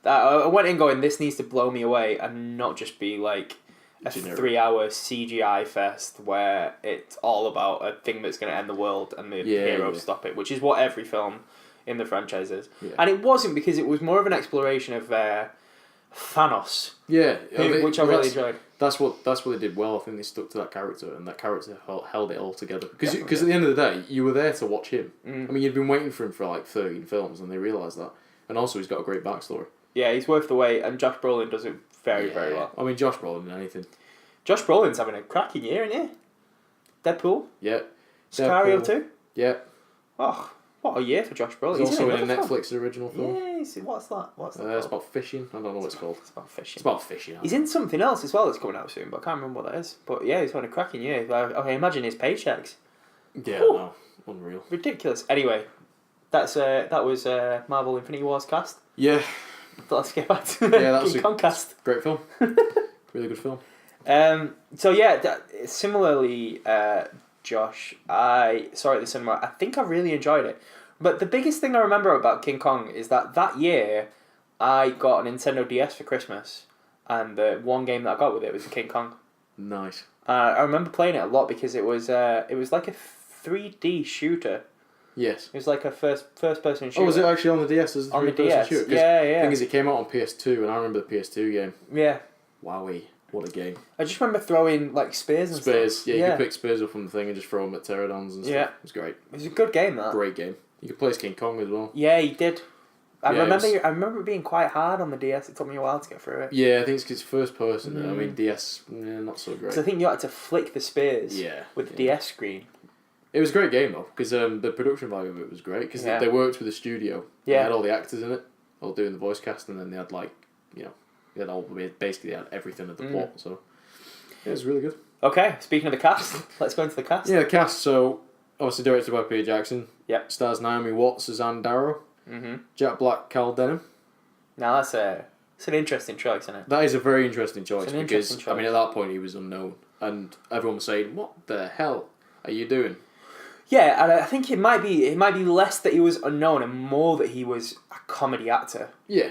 I went in going, this needs to blow me away and not just be like a 3-hour CGI fest where it's all about a thing that's going to end the world and the heroes stop it, which is what every film in the franchise is. Yeah. And it wasn't, because it was more of an exploration of Thanos.
Yeah.
Which I really enjoyed.
That's what they did well. I think they stuck to that character, and that character held it all together. Because at the end of the day, you were there to watch him. I mean, you'd been waiting for him for like 13 films, and they realised that. And also, he's got a great backstory. Yeah,
he's worth the wait, and Josh Brolin does it very, very well.
I mean, Josh Brolin in anything.
Josh Brolin's having a cracking year, isn't he? Deadpool?
Yeah.
Sicario 2?
Yeah.
Oh, what a year for Josh Brolin.
He's also in a Netflix original film.
Yeah, what's that?
It's about fishing. I don't know what it's called.
It's about fishing.
It's about fishing.
He's in something else as well that's coming out soon, but I can't remember what that is. But yeah, he's having a cracking year. Okay, imagine his paychecks.
Yeah, no. Unreal.
Ridiculous. Anyway, that was Marvel Infinity Wars cast.
Yeah.
let's get back to the King Kong cast.
Great film. Really good film.
So yeah, similarly, Josh, I saw it at the cinema. I think I really enjoyed it. But the biggest thing I remember about King Kong is that year I got a Nintendo DS for Christmas, and the one game that I got with it was King Kong.
Nice.
I remember playing it a lot because it was like a 3D shooter.
Yes.
It was like a first person shooter.
Oh, was it actually on the DS as a 3D shooter?
Yeah.
The thing is, it came out on PS2, and I remember the PS2 game.
Yeah.
Wowee. What a game.
I just remember throwing like spears and stuff.
Yeah, you could pick spears up from the thing and just throw them at pterodons and stuff. Yeah. It was great.
It was a good game, that.
Great game. You could play as King Kong as well.
Yeah, you did. I remember it being quite hard on the DS. It took me a while to get through it.
Yeah, I think it's because it's first person. I mean, DS, not so great.
Because I think you had to flick the spears with the DS screen.
It was a great game, though, because the production value of it was great, because they worked with a studio. Yeah. They had all the actors in it, all doing the voice cast, and then they had, basically they had everything at the plot, so yeah, it was really good.
Okay, speaking of the cast, let's go into the cast.
Yeah, the cast, so obviously directed by Peter Jackson.
Yep.
Stars Naomi Watts as Anne Darrow. Mm-hmm. Jack Black, Cal Denham.
Now it's an interesting choice, isn't it?
That is a very interesting choice because I mean at that point he was unknown and everyone was saying, "What the hell are you doing?"
Yeah, and I think it might be less that he was unknown and more that he was a comedy actor.
Yeah.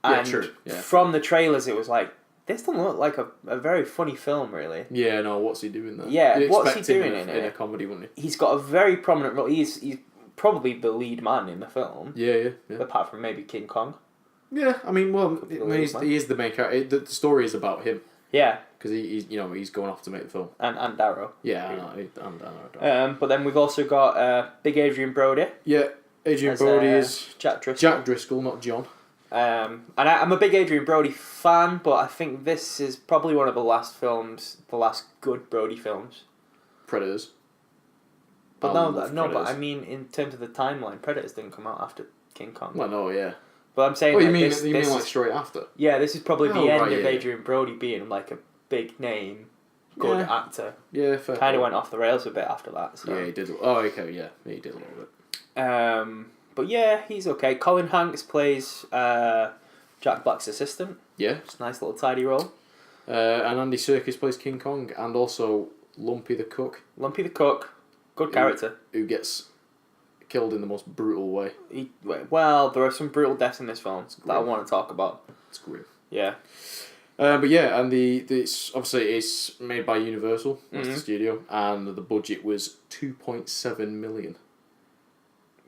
And
true. Yeah.
From the trailers, it was like, this doesn't look like a very funny film, really.
Yeah, no, what's he doing there?
Yeah, what's he doing in
a comedy, wouldn't he?
He's got a very prominent role. He's probably the lead man in the film.
Yeah.
Apart from maybe King Kong.
Yeah, I mean, well, he is the main character. The story is about him.
Yeah.
Because he's going off to make the film.
And Darrow.
Yeah, and Darrow.
But then we've also got Big Adrian Brody.
Yeah, Adrian Brody is
Jack Driscoll.
Jack Driscoll, not John.
And I'm a big Adrian Brody fan, but I think this is probably one of the last good Brody films.
Predators.
But but I mean, in terms of the timeline, Predators didn't come out after King Kong.
Well, no, yeah.
But I'm saying.
Oh, you mean like straight after?
Yeah, this is probably the end of Adrian Brody being like a big name, good actor.
Yeah, fair.
Kind of went off the rails a bit after that. So.
Yeah, he did. Oh, okay, yeah, he did a little bit.
But yeah, he's okay. Colin Hanks plays Jack Black's assistant.
Yeah,
it's a nice little tidy role.
And Andy Serkis plays King Kong, and also Lumpy the cook.
Lumpy the cook, good character.
Who gets killed in the most brutal way.
Well, there are some brutal deaths in this film that I want to talk about.
It's grim.
Yeah.
But yeah, and it's obviously it's made by Universal, that's the studio, and the budget was $2.7 million.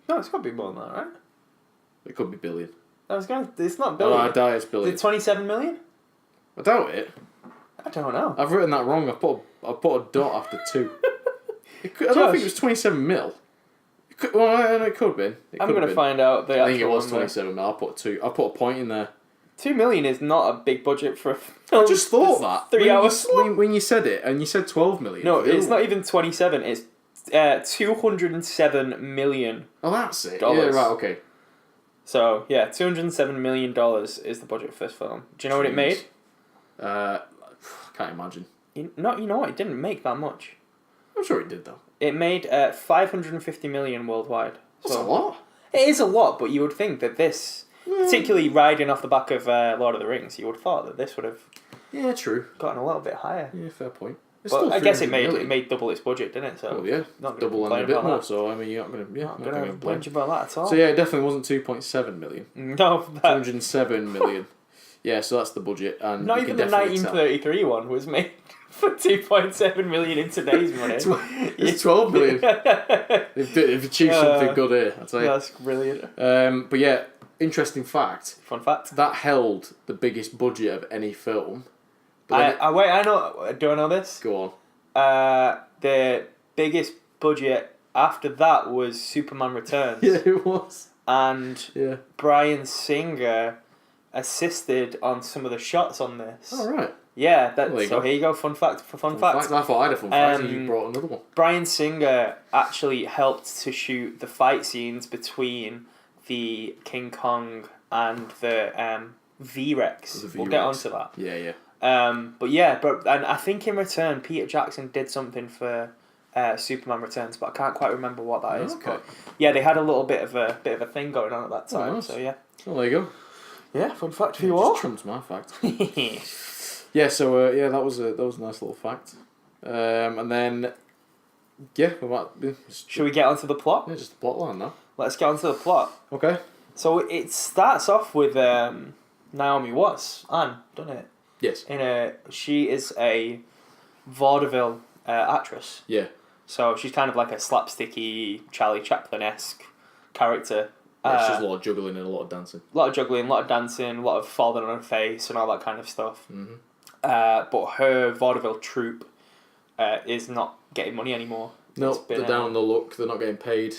No, it's got to be more than that, right?
It could be billion.
It's not billion.
Oh, I doubt it's billion.
Is it 27 million?
I doubt it.
I don't know.
I've written that wrong. I put a dot after 2. I don't think it was 27 mil. It could have been.
I'm going to find out.
I think it was 27 mil. I put 2. I put a point in there.
2 million is not a big budget for a film.
I just thought that.
3 hours.
When you said it, and you said 12 million.
No, it's not even 27. It's $207 million.
Oh, that's it. Yeah, right, okay.
So, yeah, $207 million is the budget for this film. Do you know what it made?
Can't imagine.
You know what? It didn't make that much.
I'm sure it did, though.
It made $550 million worldwide.
That's a lot.
It is a lot, but you would think that this, particularly riding off the back of Lord of the Rings, you would have thought that this would have
true.
gotten a little bit higher.
Yeah, fair point.
But I guess it made double its budget, didn't it? So
not double and a bit more. So I mean, you're not going to
complain about that at all.
So yeah, it definitely wasn't 2.7 million.
No,
207 million. Yeah, so that's the budget, and
not even the 1933 one was made for 2.7 million in today's money.
It's 12 million. They've achieved something good here. I'll tell you.
That's brilliant.
But yeah, interesting fact.
Fun fact.
That held the biggest budget of any film.
I know. Do I know this?
Go on.
The biggest budget after that was Superman Returns.
Yeah, it was.
And Bryan Singer assisted on some of the shots on this.
Oh, right.
Yeah, here you go. Fun fact for fun fact.
I thought I had a fun fact, and you brought another one.
Bryan Singer actually helped to shoot the fight scenes between the King Kong and the V-Rex. We'll get onto that.
Yeah.
And I think in return, Peter Jackson did something for Superman Returns, but I can't quite remember what that is.
Okay.
But yeah, they had a little bit of a thing going on at that time.
Oh, nice.
So yeah.
Well, there you go.
Yeah, fun fact for
Yeah,
you
just
all.
trumps my fact. Yeah, so that was a nice little fact. And then, yeah, we might.
Should we get onto the plot?
Yeah, just the plot line now.
Let's get onto the plot.
Okay.
So it starts off with Naomi Watts, Anne, doesn't it?
Yes.
She is a vaudeville actress.
Yeah.
So she's kind of like a slapsticky Charlie Chaplin-esque character.
Yeah, she's a lot of juggling and a lot of dancing.
A lot of juggling, a lot of dancing, a lot of falling on her face and all that kind of stuff.
Mm-hmm.
But her vaudeville troupe is not getting money anymore.
No, they're down on the luck. They're not getting paid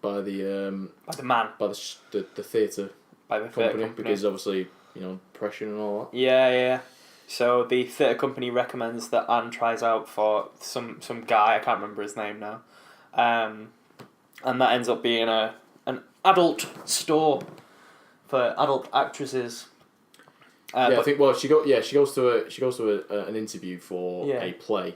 by the the theatre company because obviously depression and all that.
Yeah. So the theatre company recommends that Anne tries out for some guy, I can't remember his name now, and that ends up being an adult store for adult actresses.
I think she goes to an interview for a play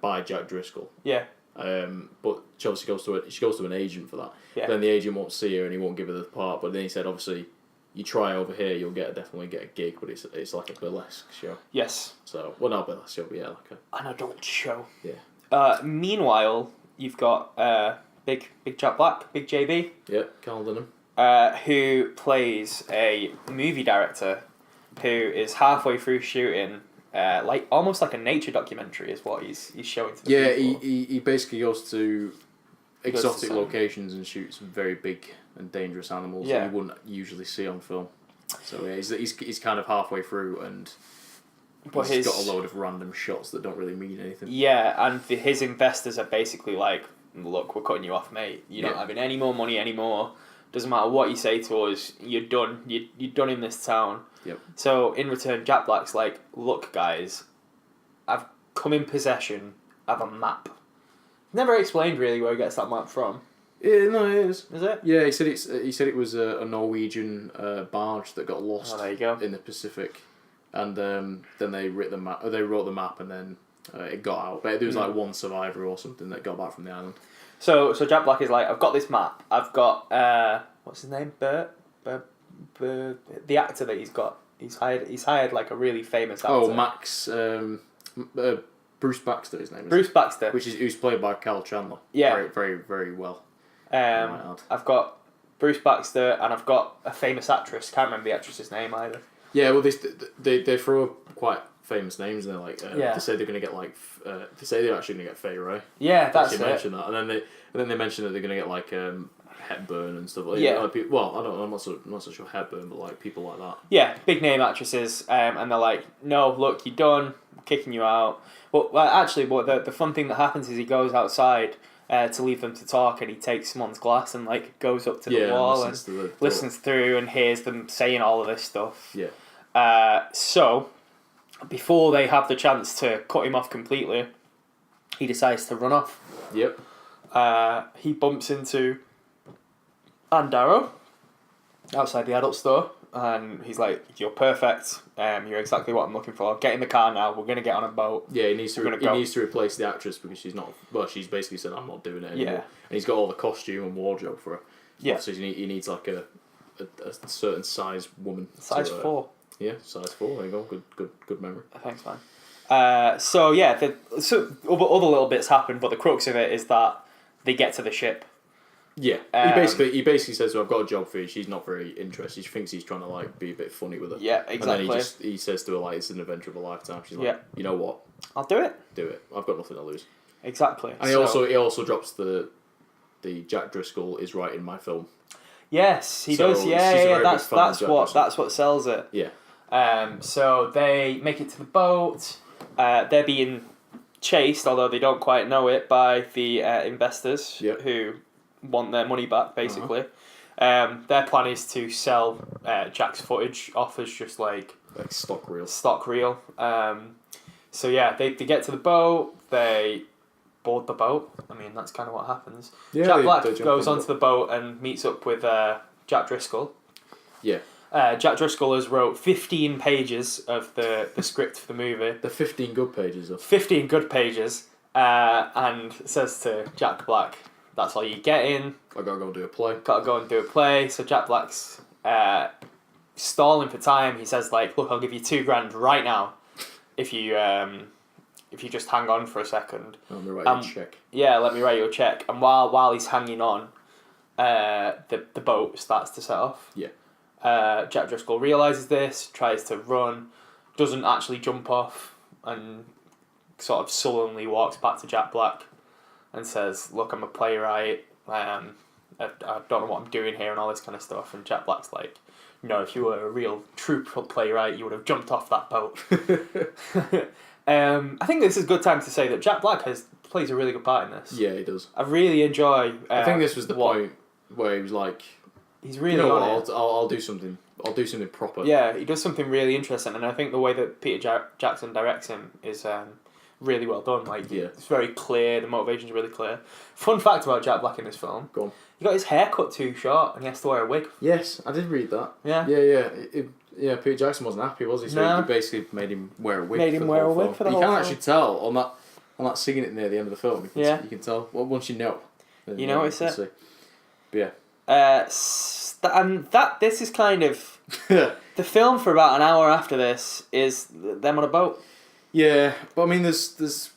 by Jack Driscoll.
Yeah.
But Chelsea goes to an agent for that.
Yeah.
Then the agent won't see her and he won't give her the part. But then he said, obviously, you try over here, you'll definitely get a gig. But it's like a burlesque show.
Yes.
So not a burlesque show, but yeah, like
an adult show.
Yeah.
Meanwhile, you've got Big Jack Black, Big JB.
Yeah, Carl Denham.
Who plays a movie director who is halfway through shooting. Almost like a nature documentary is what he's showing to the people.
He basically goes to exotic locations and shoots some very big and dangerous animals that you wouldn't usually see on film. So he's kind of halfway through and he's got a load of random shots that don't really mean anything. Yeah,
and his investors are basically like, look, we're cutting you off, mate. You're not having any more money anymore. Doesn't matter what you say to us, you're done. You're done in this town.
Yep.
So in return, Jack Black's like, look, guys, I've come in possession of a map. Never explained really where he gets that map from.
Yeah, no, it is.
Is it?
Yeah, he said it was a Norwegian barge that got lost.
Oh, there you go.
In the Pacific, and then they wrote the map. They wrote the map, and then it got out. But there was like one survivor or something that got back from the island. So
Jack Black is like, I've got this map. I've got what's his name? Bert, the actor that he's got. He's hired like a really famous actor.
Oh, Max. Bruce Baxter, his name is.
Bruce Baxter,
who's played by Kyle Chandler.
Yeah,
very, very, very well.
I've got Bruce Baxter, and I've got a famous actress. Can't remember the actress's name either.
Yeah, well, they throw up quite famous names, and they're like, they say they're gonna get like, they say they're actually gonna get Faye Ray.
Yeah, that's it.
Mention that, and then they mention that they're gonna get like Hepburn and stuff like
that.
Yeah. Well, I don't know. I'm not so sure Hepburn, but like people like that.
Yeah, big name actresses, and they're like, no, look, you're done. I'm kicking you out. Well, actually, the fun thing that happens is he goes outside to leave them to talk, and he takes someone's glass and like goes up to the wall and listens through and hears them saying all of this stuff.
Yeah.
So before they have the chance to cut him off completely, he decides to run off.
Yep.
He bumps into Anne Darrow outside the adult store, and he's like, "You're perfect. You're exactly what I'm looking for. Get in the car now. We're gonna get on a boat."
Yeah, he needs to replace the actress because she's not. Well, she's basically said, "I'm not doing it anymore."
Yeah.
And he's got all the costume and wardrobe for her.
Yeah.
So he needs like a certain size woman.
Size 4.
Yeah, size 4. There you go. Good memory.
Thanks, man. So other little bits happen, but the crux of it is that they get to the ship.
Yeah, he basically says, "Well, I've got a job for you." She's not very interested. She thinks he's trying to like be a bit funny with her.
Yeah, exactly.
And then he says to her like, "It's an adventure of a lifetime." She's like, "You know what?
I'll do it.
Do it. I've got nothing to lose."
Exactly.
And he also drops the Jack Driscoll is writing my film.
Yes, he does. Yeah. That's what sells it.
Yeah.
So they make it to the boat. They're being chased, although they don't quite know it, by the investors who want their money back, basically. Their plan is to sell Jack's footage off as just like
stock reel.
So yeah, they get to the boat, they board the boat. I mean, that's kind of what happens. Yeah, Jack Black goes onto the boat and meets up with Jack Driscoll.
Yeah.
Jack Driscoll has wrote 15 pages of the script for the movie.
The 15 good pages.
15 good pages, and says to Jack Black, "That's all you get in.
I gotta go and do a play."
So Jack Black's stalling for time, he says like, "Look, I'll give you $2,000 right now if you just hang on for a second.
Let me write you a check.
Yeah, let me write you a check." And while he's hanging on, the boat starts to set off.
Yeah.
Jack Driscoll realizes this, tries to run, doesn't actually jump off, and sort of sullenly walks back to Jack Black and says, "Look, I'm a playwright. I don't know what I'm doing here," and all this kind of stuff. And Jack Black's like, "No, if you were a real true playwright, you would have jumped off that boat." I think this is a good time to say that Jack Black plays a really good part in this.
Yeah, he does.
I really enjoy.
I think this was the point where he was like,
"He's really on it.
I'll do something. I'll do something proper."
Yeah, he does something really interesting, and I think the way that Peter Jackson directs him is really well done. Like, it's very clear. The motivation's really clear. Fun fact about Jack Black in this film:
go on.
He got his hair cut too short, and he has to wear a wig.
Yes, I did read that.
Yeah.
Yeah. Peter Jackson wasn't happy, was he? So he basically made him wear a wig.
Made him wear a wig for the whole film.
You can actually tell on that scene at near the end of the film. You can tell. Well, once you know.
You notice it.
See. But yeah.
And this is kind of the film for about an hour after this is them on a boat.
Yeah, but I mean, there's.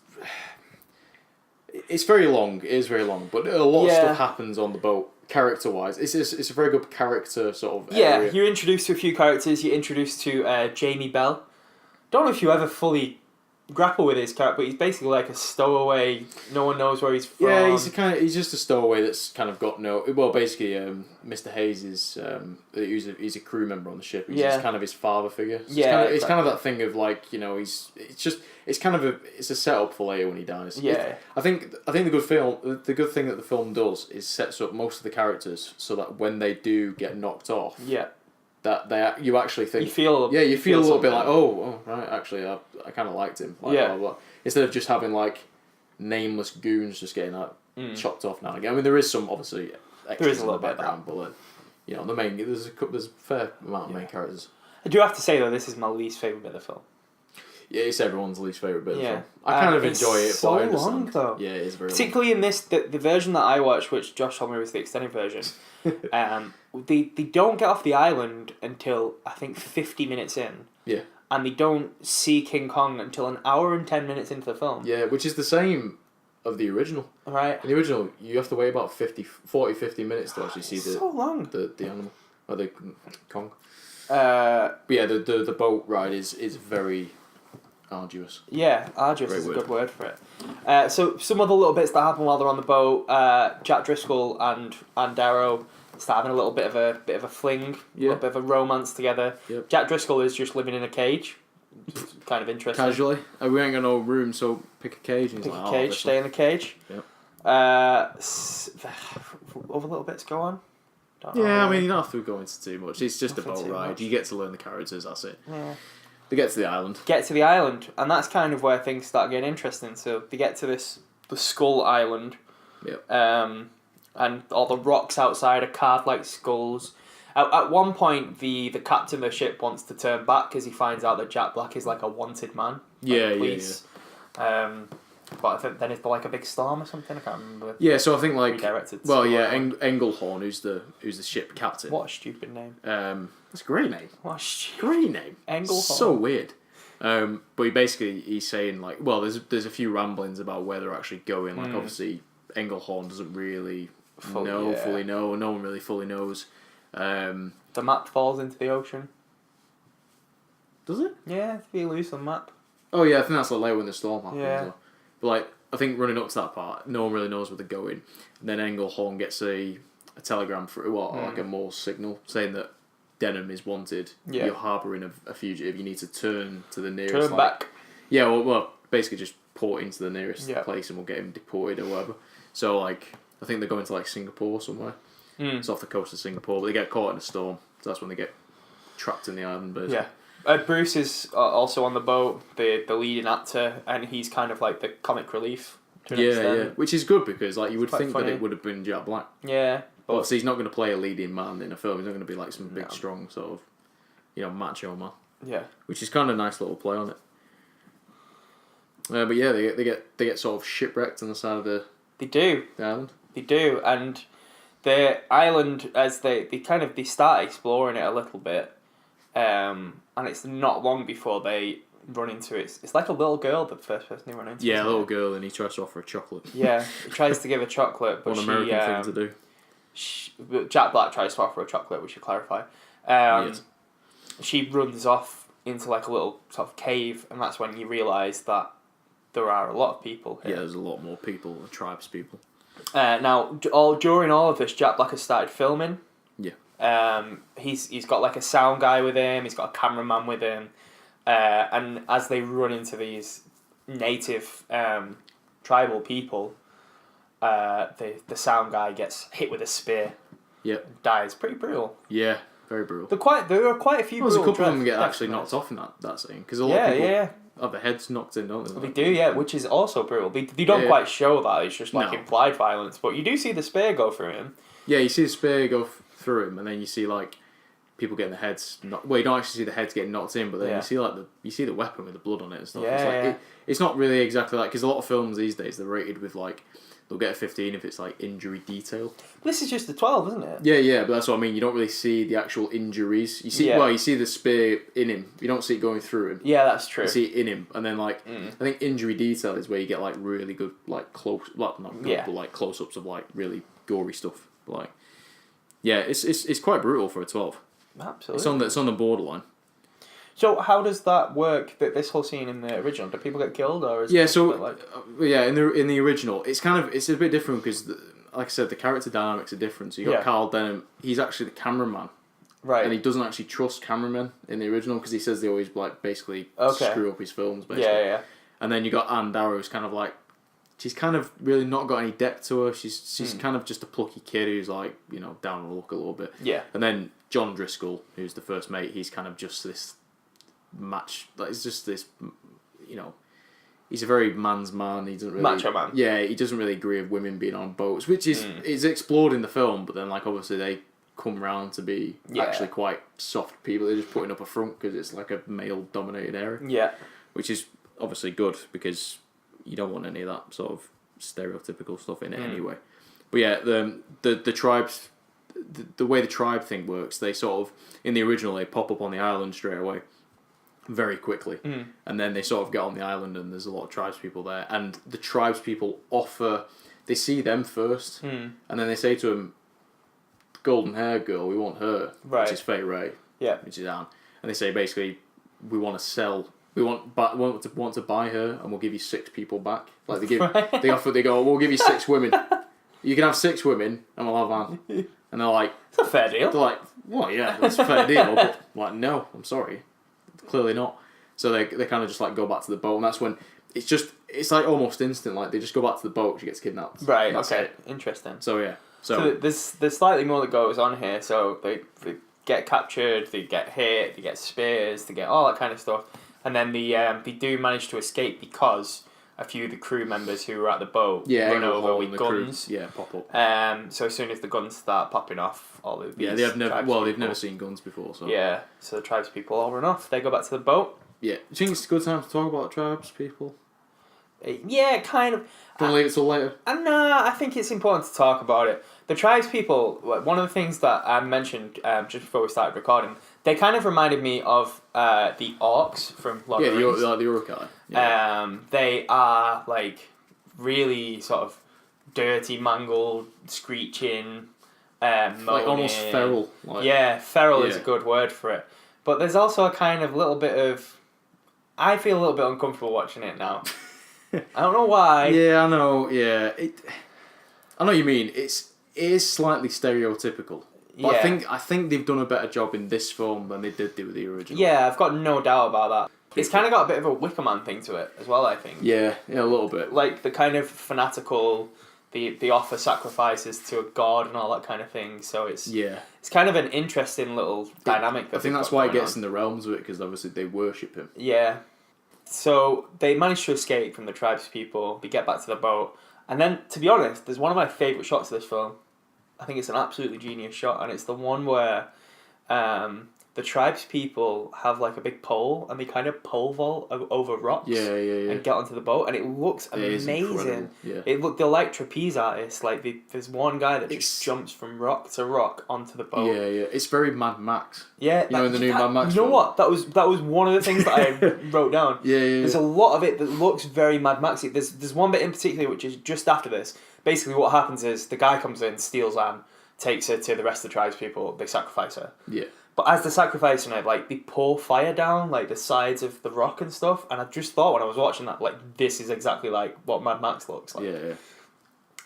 It's very long. It is very long, but a lot of stuff happens on the boat. Character-wise, it's a very good character sort of area.
You're introduced to a few characters. You're introduced to Jamie Bell. Don't know if you ever fully grapple with his character, but he's basically like a stowaway. No one knows where he's from.
Yeah, he's just a stowaway that's kind of got no. Well, basically, Mr. Hayes is he's a crew member on the ship. He's just kind of his father figure. So it's kind of that thing of like, it's a setup for later when he dies.
Yeah,
I think the good thing that the film does is sets up most of the characters so that when they do get knocked off.
Yeah.
That you actually think
you feel
a little bit like oh right, actually I kind of liked him, like, blah, blah. Instead of just having like nameless goons just getting like chopped off now and again. I mean, there is some obviously extras in the background, but the main there's a fair amount of main characters.
I do have to say though, this is my least favourite bit of the film.
Yeah, it's everyone's least favourite bit of the film. I kind of enjoy it,
so
but I understand.
long though.
Yeah, it is very
particularly
long.
in this the version that I watched, which Josh told me was the extended version. They don't get off the island until I think 50 minutes in.
Yeah.
And they don't see King Kong until an hour and 10 minutes into the film.
Yeah, which is the same of the original.
Right.
In the original, you have to wait about 50 minutes to actually see
so long.
the animal or the Kong. But yeah, the boat ride is very arduous.
Yeah, arduous is a good word for it. So some other little bits that happen while they're on the boat. Jack Driscoll and Darrow start having a little bit of a fling, a little bit of a romance together. Yep. Jack Driscoll is just living in a cage. It's kind of interesting.
Casually, we ain't got no room, so pick a cage. And
pick a cage, stay in the cage.
Yep.
Other little bits go on.
I mean, you don't have to go into too much. It's just a boat ride. Much. You get to learn the characters. That's it.
Yeah.
They get to the island.
And that's kind of where things start getting interesting. So they get to the Skull Island.
Yep.
And all the rocks outside are carved like skulls. At one point, the captain of the ship wants to turn back because he finds out that Jack Black is like a wanted man.
Yeah.
But I think then it's like a big storm or something. I can't remember.
Yeah, so I think like Englehorn, who's the ship captain.
What a stupid name.
That's a great name.
What a stupid
great name.
Englehorn.
So weird. But he's saying like, well, there's a few ramblings about where they're actually going. Like obviously, Englehorn doesn't really fully know. No one really fully knows.
The map falls into the ocean.
Does it?
Yeah, if you lose the map.
Oh yeah, I think that's like later when the storm happens.
Yeah.
But like, I think running up to that part, no one really knows where they're going. And then Englehorn gets a telegram through, like a Morse signal, saying that Denham is wanted. Yeah. You're harbouring a fugitive. You need to turn to the nearest.
Turn back.
Yeah, well, basically just port into the nearest place and we'll get him deported or whatever. So like, I think they're going to like Singapore somewhere. It's off the coast of Singapore, but they get caught in a storm. So that's when they get trapped in the island, basically.
Yeah. Bruce is also on the boat, the leading actor, and he's kind of like the comic relief.
Yeah, which is good because like you would think that it would have been Jack Black.
Yeah,
but obviously he's not going to play a leading man in a film. He's not going to be like some big, strong sort of, macho man.
Yeah,
which is kind of a nice little play on it. But yeah, they get sort of shipwrecked on the side of the island.
They do, and the island as they start exploring it a little bit. and it's not long before they run into it. It's like a little girl, the first person they run into.
Yeah, a little girl, and he tries to offer a chocolate.
Yeah, he tries to give her chocolate, but
One American thing to
do. Jack Black tries to offer a chocolate, we should clarify.
Yes.
She runs off into like a little sort of cave, and that's when you realise that there are a lot of people here.
Yeah, there's a lot more people, the tribes people.
Now, during all of this, Jack Black has started filming.
Yeah.
He's got like a sound guy with him. He's got a cameraman with him, and as they run into these native tribal people, the sound guy gets hit with a spear.
Yep.
Dies. Pretty brutal.
Yeah, very brutal.
There are quite a few.
There's a couple of them get actually knocked off in that scene because a lot of people have their heads knocked in, don't they?
They do, yeah, which is also brutal. They don't quite show that. It's just like implied violence, but you do see the spear go through him.
Yeah, you see the spear go through him, and then you see like people getting their heads. Well, you don't actually see the heads getting knocked in, but then you see like the weapon with the blood on it and stuff. It's not really exactly like because a lot of films these days they're rated with like. They'll get a 15 if it's like injury detail.
This is just a 12, isn't it?
Yeah, but that's what I mean. You don't really see the actual injuries. You see, you see the spear in him. You don't see it going through him.
Yeah, that's true.
You see it in him, and then like I think injury detail is where you get like really good like close, like not good, but like close ups of like really gory stuff. But, like, yeah, it's quite brutal for a 12.
Absolutely,
it's on the borderline.
So how does that work? This whole scene in the original, do people get killed or is
in the original, it's a bit different because, like I said, the character dynamics are different. So you got Carl Denham. He's actually the cameraman,
right?
And he doesn't actually trust cameramen in the original because he says they always like basically screw up his films. Basically.
Yeah.
And then you got Anne Darrow, who's kind of like she's kind of really not got any depth to her. She's kind of just a plucky kid who's like down on the luck a little bit.
Yeah.
And then John Driscoll, who's the first mate, he's kind of just this. Match like it's just this, he's a very man's man. He doesn't really
macho man.
Yeah, he doesn't really agree with women being on boats, which is explored in the film. But then, like obviously, they come round to be actually quite soft people. They're just putting up a front because it's like a male dominated area.
Yeah,
which is obviously good because you don't want any of that sort of stereotypical stuff in it anyway. But yeah, the tribes, the way the tribe thing works, they sort of in the original they pop up on the island straight away. Very quickly, and then they sort of get on the island, and there's a lot of tribespeople there, and the tribespeople they see them first, and then they say to them, "Golden hair girl, we want her," which is Faye Ray, which is Anne, and they say basically, "We want to sell, we want to buy her, and we'll give you 6 people back." Like they go, "We'll give you 6 women, you can have 6 women, and we'll have Anne," and they're like,
"It's a fair deal."
They're like, "Well, yeah, that's a fair deal," but like, no, I'm sorry. Clearly not. So they kind of just like go back to the boat, and that's when it's like almost instant. Like they just go back to the boat, she gets kidnapped.
Right. Okay. Interesting.
So yeah.
So there's slightly more that goes on here. So they get captured, they get hit, they get spears, they get all that kind of stuff, and then they do manage to escape because a few of the crew members who were at the boat run over with guns.
Crew. Yeah, pop up.
So as soon as the guns start popping off, all of these
they've never seen guns before. So
so the tribes people all run off. They go back to the boat.
Yeah, do you think it's a good time to talk about tribes people?
Yeah, kind of.
Don't leave it till later.
I think it's important to talk about it. The tribes people, one of the things that I mentioned just before we started recording, they kind of reminded me of the orcs from Lord of the Rings.
the Uruk-hai. Yeah.
They are like really sort of dirty, mangled, screeching, moaning.
Like almost feral.
Feral is a good word for it. But there's also a kind of little bit of... I feel a little bit uncomfortable watching it now. I don't know why.
Yeah, I know. Yeah, I know what you mean. It is slightly stereotypical. But I think they've done a better job in this film than they did do with the original.
Yeah, I've got no doubt about that. It's kind of got a bit of a Wicker Man thing to it as well, I think.
Yeah, a little bit.
Like the kind of fanatical, the offer sacrifices to a god and all that kind of thing. So it's kind of an interesting little dynamic.
I think that's why it gets in the realms of it, because obviously they worship him.
Yeah. So they manage to escape from the tribes people. They get back to the boat. And then, to be honest, there's one of my favourite shots of this film. I think it's an absolutely genius shot, and it's the one where the tribes people have like a big pole and they kind of pole vault over rocks and get onto the boat, and it looks amazing. They're like trapeze artists. Like there's one guy that just jumps from rock to rock onto the boat.
It's very Mad Max.
Yeah,
in the new Mad Max.
You know what? That was one of the things that I wrote down. There's a lot of it that looks very Mad Maxy. There's one bit in particular which is just after this. Basically, what happens is the guy comes in, steals Anne, takes her to the rest of the tribes people. They sacrifice her.
Yeah.
But as they're sacrificing her, like, they pour fire down, like, the sides of the rock and stuff. And I just thought when I was watching that, like, this is exactly like what Mad Max looks like.
Yeah.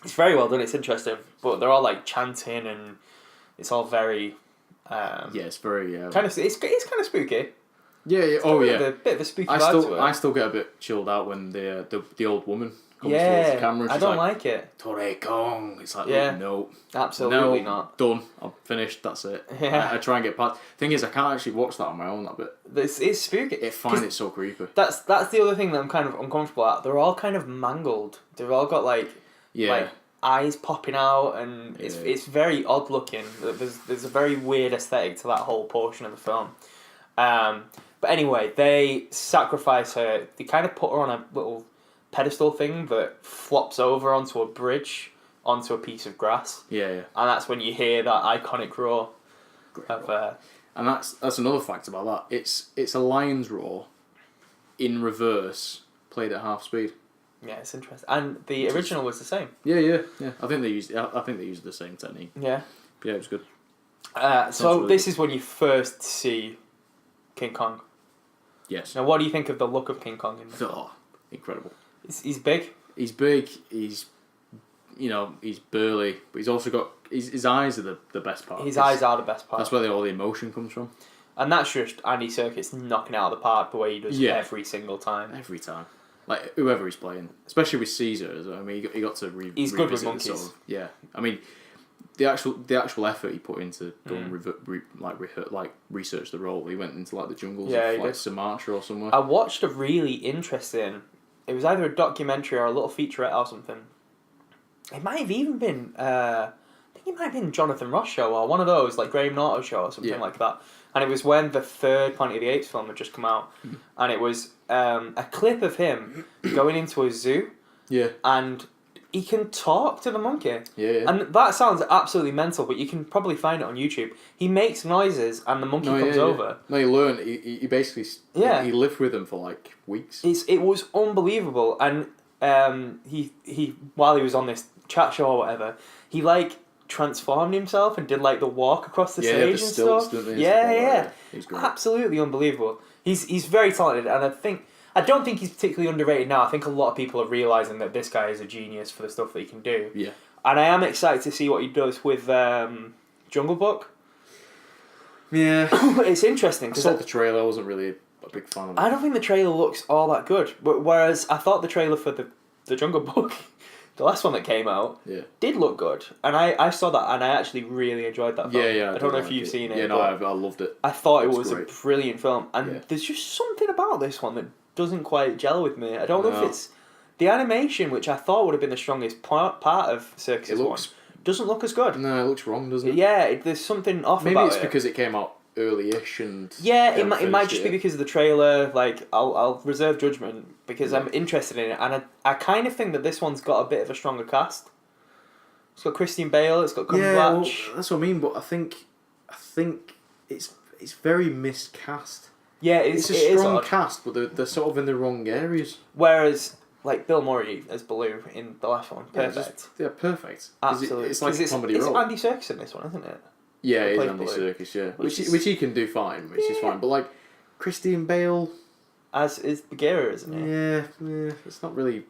It's very well done. It's interesting, but they're all like chanting, and it's all very.
It's very.
Kind of. It's kind of spooky.
Yeah.
A bit of a spooky vibe to it.
I still get a bit chilled out when the old woman comes towards the camera.
I don't like it.
Torre Kong. It's like, no.
Absolutely not.
Done. I'm finished. That's it.
Yeah.
I try and get past. Thing is, I can't actually watch that on my own, that bit.
It's spooky.
I find it so creepy.
That's the other thing that I'm kind of uncomfortable at. They're all kind of mangled. They've all got like eyes popping out, and it's very odd looking. There's a very weird aesthetic to that whole portion of the film. But anyway, they sacrifice her. They kind of put her on a little pedestal thing that flops over onto a bridge, onto a piece of grass.
Yeah.
And that's when you hear that iconic roar.
And that's another fact about that. It's a lion's roar in reverse, played at half speed.
Yeah, it's interesting. And the original was the same.
Yeah. I think they used the same technique.
Yeah.
Yeah, it was good.
So really this is when you first see King Kong.
Yes.
Now, what do you think of the look of King Kong in this?
Oh, incredible.
He's big.
He's big. He's burly, but he's also got his eyes are the best part.
His eyes are the best part.
That's where all the emotion comes from.
And that's just Andy Serkis knocking it out of the park the way he does every single time.
Every time. Like, whoever he's playing. Especially with Caesar. I mean, he got to
He's good with monkeys.
I mean, the actual effort he put into going research the role. He went into like the jungles of like Sumatra or somewhere.
I watched a really interesting. It was either a documentary or a little featurette or something. It might have even been. I think it might have been Jonathan Ross show or one of those like Graham Norton show or something like that. And it was when the third Planet of the Apes film had just come out, and it was a clip of him going into a zoo.
Yeah.
And he can talk to the monkey.
Yeah.
And that sounds absolutely mental, but you can probably find it on YouTube. He makes noises and the monkey comes over.
No, you learn. He basically... He lived with them for like weeks.
It was unbelievable. And he while he was on this chat show or whatever, he like transformed himself and did like the walk across the stage and stuff. Yeah.
He's great.
Absolutely unbelievable. He's very talented, and I don't think he's particularly underrated now. I think a lot of people are realising that this guy is a genius for the stuff that he can do.
Yeah.
And I am excited to see what he does with Jungle Book.
Yeah.
It's interesting.
I saw the trailer. I wasn't really a big fan of it.
I don't think the trailer looks all that good. Whereas I thought the trailer for the Jungle Book, the last one that came out, did look good. And I saw that and I actually really enjoyed that film.
Yeah.
I don't know if you've seen it.
Yeah, no, I loved it.
I thought it was a brilliant film. And there's just something about this one that doesn't quite gel with me. I don't know if it's the animation, which I thought would have been the strongest part of Circus one, doesn't look as good.
No, it looks wrong, doesn't it?
Yeah, there's something off about it.
Maybe it's because it came out early-ish and...
Yeah, it might just be because of the trailer. Like, I'll reserve judgment because I'm interested in it, and I kind of think that this one's got a bit of a stronger cast. It's got Christian Bale, it's got Cumberbatch.
Yeah, well, that's what I mean, but I think it's very miscast.
Yeah,
it's a strong cast, but they're sort of in the wrong areas.
Whereas, like Bill Murray as Baloo in the last one, perfect.
Yeah, perfect.
Absolutely,
it's like a comedy role.
It's Andy Serkis in this one, isn't it?
Yeah, it is Andy Serkis. Yeah, which he can do fine, which is fine. But like Christian Bale,
as is Bagheera, isn't he?
Yeah, it's not really.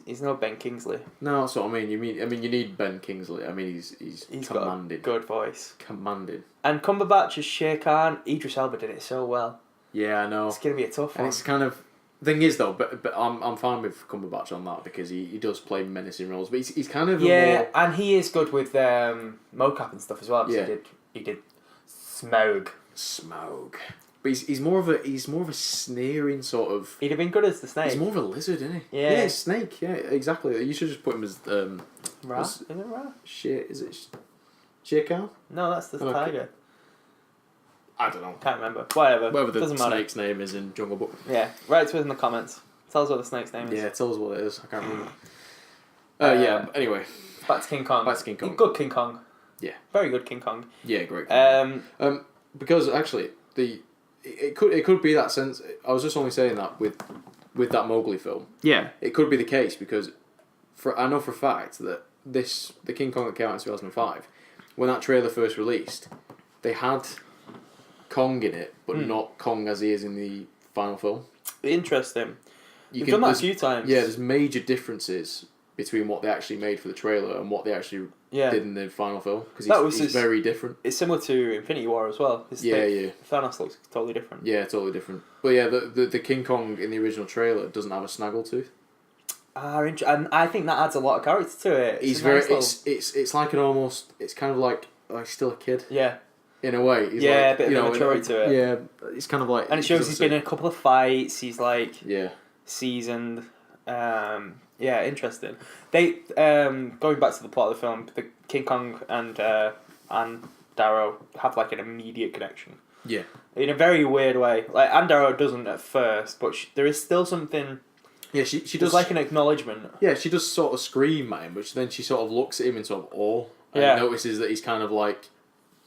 He's no Ben Kingsley.
No, that's what I mean. You need Ben Kingsley. I mean, he's commanding.
Got a good voice.
Commanding.
And Cumberbatch as Shere Khan. Idris Elba did it so well.
Yeah, I know.
It's gonna be a tough one.
And it's kind of thing is though, but I'm fine with Cumberbatch on that because he does play menacing roles, but he's kind of
and he is good with mocap and stuff as well. Yeah, he did Smaug.
But he's more of a sneering sort of.
He'd have been good as the snake.
He's more of a lizard, isn't he?
Yeah,
snake. Yeah, exactly. You should just put him as
Ra? Is it Ra?
Is it Shere Khan?
No, that's the tiger.
I don't know.
Can't remember. Whatever.
Whatever the
Doesn't matter.
snake's name is in Jungle Book.
Yeah. Write to us in the comments. Tell us what the snake's name is.
Yeah, tell us what it is. I can't remember. Yeah. Anyway,
back to King Kong.
Back to King Kong.
Good King Kong.
Yeah.
Very good King Kong.
Yeah, great. Because actually it could be that sense. I was just only saying that with that Mowgli film.
Yeah.
It could be the case because I know for a fact that the King Kong that came out in 2005, when that trailer first released, they had Kong in it, but not Kong as he is in the final film.
Interesting. You've done that a few times.
Yeah, there's major differences between what they actually made for the trailer and what they actually did in the final film, because he's very different.
It's similar to Infinity War as well. Thanos looks totally different.
Yeah, totally different. But yeah, the King Kong in the original trailer doesn't have a snaggletooth.
And I think that adds a lot of character to it.
He's very. It's like an almost. It's kind of like still a kid.
Yeah.
In a way. He's
a bit of maturity to it.
Yeah, it's kind of like.
And it shows he's been in a couple of fights. He's like.
Yeah.
Seasoned. Interesting. They going back to the plot of the film, the King Kong and Darrow have like an immediate connection.
Yeah.
In a very weird way. Like Darrow doesn't at first, but there is still something.
Yeah, she does
like an acknowledgement.
Yeah, she does sort of scream at him, but then she sort of looks at him in sort of awe and notices that he's kind of like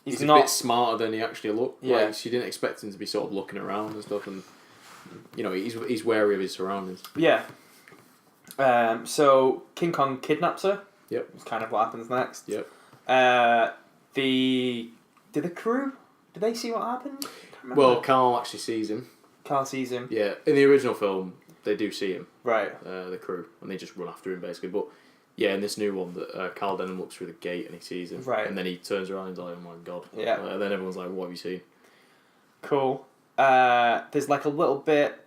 he's a bit smarter than he actually looked.
Yeah.
Like she didn't expect him to be sort of looking around and stuff, and he's wary of his surroundings.
Yeah. So King Kong kidnaps her.
Yep.
That's kind of what happens next.
Yep.
Did the crew? Did they see what happened?
Well, Carl actually sees him.
Carl sees him.
Yeah, in the original film, they do see him.
Right.
The crew, and they just run after him basically. But yeah, in this new one, that Carl Denham looks through the gate and he sees him.
Right.
And then he turns around and he's like, "Oh my god!"
Yeah.
And then everyone's like, "What have you seen?"
Cool. There's like a little bit.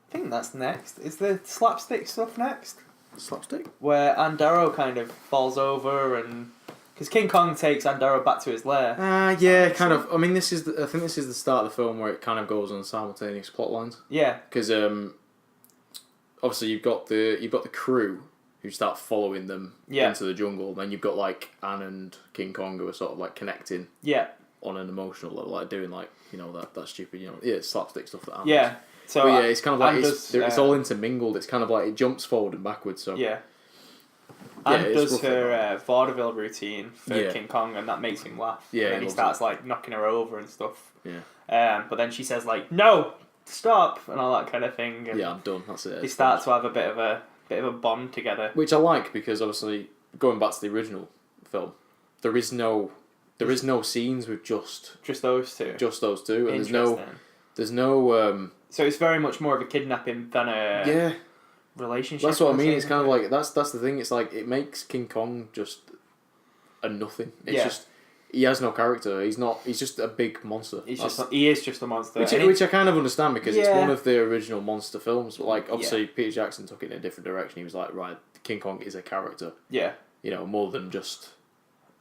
I think that's next. Is the slapstick stuff next?
Slapstick?
Where Darrow kind of falls over and. Because King Kong takes Darrow back to his lair.
Yeah, kind of. I mean, I think this is the start of the film where it kind of goes on simultaneous plot lines.
Yeah.
Because obviously you've got the crew who start following them into the jungle. Then you've got like Anne and King Kong who are sort of like connecting.
Yeah.
On an emotional level, like doing like that stupid slapstick stuff that happens.
Yeah. So
it's kind of like it's all intermingled. It's kind of like it jumps forward and backwards. So
yeah. Anne does her vaudeville routine for King Kong, and that makes him laugh.
Yeah,
and then he starts like knocking her over and stuff.
Yeah.
But then she says like, "No, stop," and all that kind of thing. And
I'm done. That's it.
They start to have a bit of a bond together,
which I like because obviously going back to the original film, there is no scenes with just those two. Just those two, and there's no.
So it's very much more of a kidnapping than a relationship.
That's what I mean. It's kind of like that's the thing. It's like it makes King Kong just a nothing. It's just he has no character. He's not. He's just a big monster.
He is just a monster.
Which I kind of understand because it's one of the original monster films. But like obviously Peter Jackson took it in a different direction. He was like, right, King Kong is a character.
Yeah.
More than just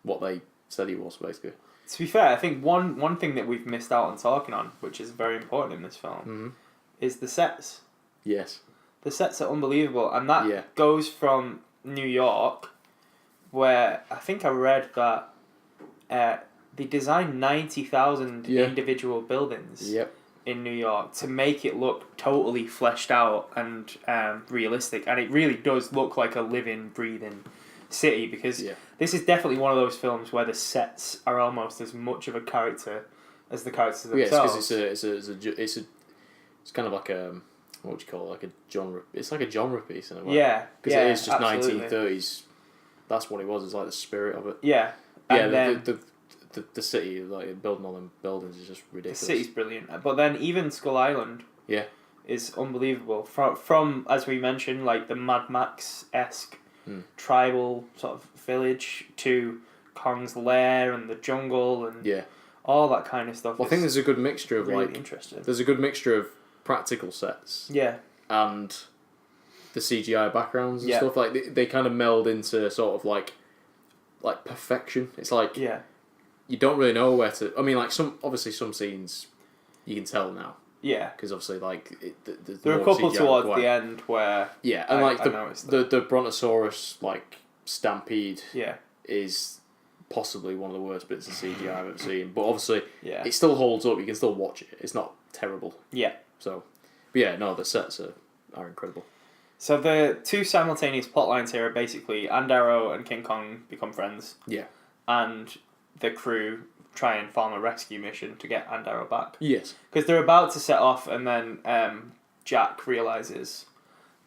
what they said he was basically.
To be fair, I think one thing that we've missed out on talking on, which is very important in this film, is the sets.
Yes.
The sets are unbelievable, and that goes from New York, where I think I read that they designed 90,000 individual buildings in New York to make it look totally fleshed out and realistic, and it really does look like a living, breathing city, because this is definitely one of those films where the sets are almost as much of a character as the characters themselves.
Because it's kind of like a what would you call it? Like a genre. It's like a genre piece in a way.
Yeah,
because it is just 1930s. That's what it was. It's like the spirit of it.
Yeah,
and then the city, like building all them buildings, is just ridiculous.
The city's brilliant, but then even Skull Island, is unbelievable. From as we mentioned, like the Mad Max-esque tribal sort of village to Kong's lair and the jungle and all that kind of stuff.
Well, I think there's a good mixture of
really
like
interesting.
There's a good mixture of practical sets, and the CGI backgrounds and stuff. Like they kind of meld into sort of like perfection. It's like you don't really know where to. I mean, like some scenes you can tell now. Yeah, because obviously, like
there are a couple towards the end where
and like the Brontosaurus like stampede is possibly one of the worst bits of CGI I've ever seen. But obviously,
Yeah.
it still holds up. You can still watch it. It's not terrible.
Yeah.
So, but yeah, no, the sets are incredible.
So the two simultaneous plot lines here are basically Andaro and King Kong become friends.
Yeah.
And the crew try and form a rescue mission to get Andaro back.
Yes.
Because they're about to set off, and then Jack realizes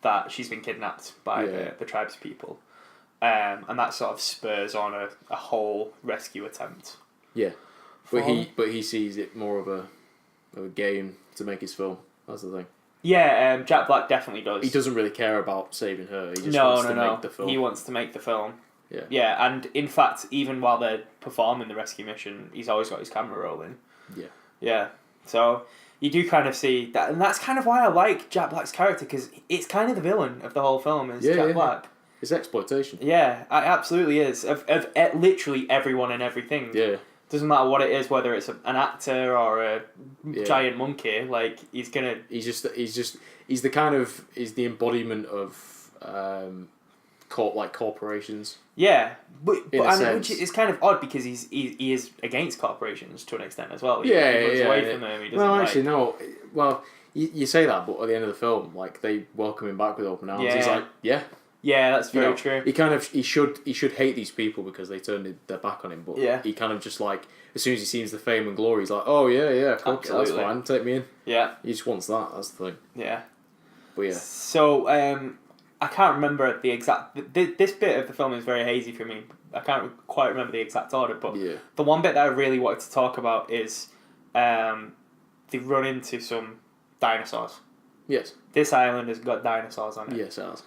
that she's been kidnapped by the tribes people. And that sort of spurs on a whole rescue attempt.
Yeah. But he sees it more of a game to make his film. That's the thing.
Yeah, Jack Black definitely does.
He doesn't really care about saving her. He just wants to make the film.
He wants to make the film.
Yeah.
Yeah, and in fact, even while they're performing the rescue mission, he's always got his camera rolling.
Yeah.
Yeah. So you do kind of see that, and that's kind of why I like Jack Black's character, because it's kind of the villain of the whole film is Jack Black.
It's exploitation.
Yeah, it absolutely is. Of literally everyone and everything.
Yeah.
Doesn't matter what it is, whether it's an actor or a giant monkey. Like he's the embodiment of corporations. Yeah, but which is kind of odd because he is against corporations to an extent as well. He moves away from them. He doesn't
actually, no. Well, you say that, but at the end of the film, like they welcome him back with open arms.
Yeah.
He's like,
yeah, that's very true.
He should hate these people because they turned their back on him, but he kind of just like as soon as he sees the fame and glory, he's like, oh yeah, cool, that's fine, take me in. Yeah, he just wants that. That's the thing.
Yeah,
but yeah.
So I can't remember the exact. This bit of the film is very hazy for me. I can't quite remember the exact order, but the one bit that I really wanted to talk about is they run into some dinosaurs. Yes. This island has got dinosaurs on it.
Yes, it has.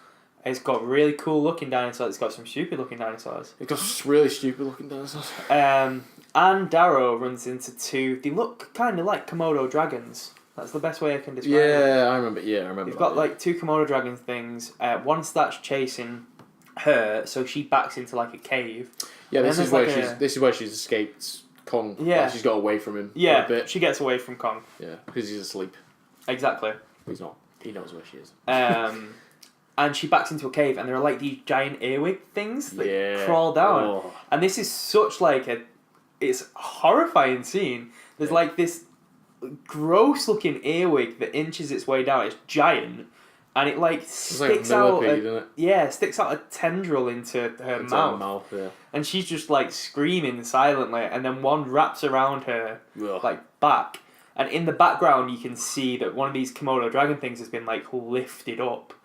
It's got really cool looking dinosaurs. It's got some stupid looking dinosaurs.
It's got really stupid looking dinosaurs.
And Darrow runs into two. They look kind of like Komodo dragons. That's the best way I can describe it.
Yeah, I remember. Yeah, I remember.
They've got like two Komodo dragon things. One starts chasing her, so she backs into like a cave.
Yeah, this is where she's escaped Kong. Yeah, like she's got away from him.
Yeah,
for a bit.
She gets away from Kong.
Yeah, because he's asleep.
Exactly.
He's not. He knows where she is.
And she backs into a cave, and there are like these giant earwig things that crawl down. Oh. And this is such like it's a horrifying scene. There's like this gross looking earwig that inches its way down. It's giant, and it like sticks out. Sticks out a tendril into her mouth. And she's just like screaming silently, and then one wraps around her like back. And in the background, you can see that one of these Komodo dragon things has been like lifted up.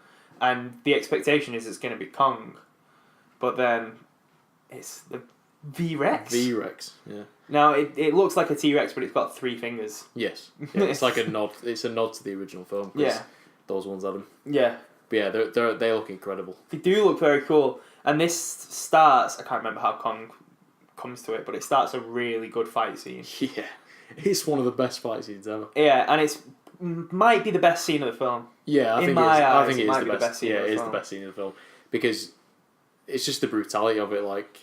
And the expectation is it's going to be Kong. But then it's the V-Rex.
V-Rex, yeah.
Now, it looks like a T-Rex, but it's got 3 fingers.
Yes. Yeah, it's like a nod. It's a nod to the original film. Yeah. Those ones had them.
Yeah.
But yeah, they look incredible.
They do look very cool. And this starts... I can't remember how Kong comes to it, but it starts a really good fight scene.
Yeah. It's one of the best fight scenes ever.
Yeah, and it's might be the best scene of the film.
Yeah, I think it is the best scene. Yeah, it is the best scene of the film because it's just the brutality of it. Like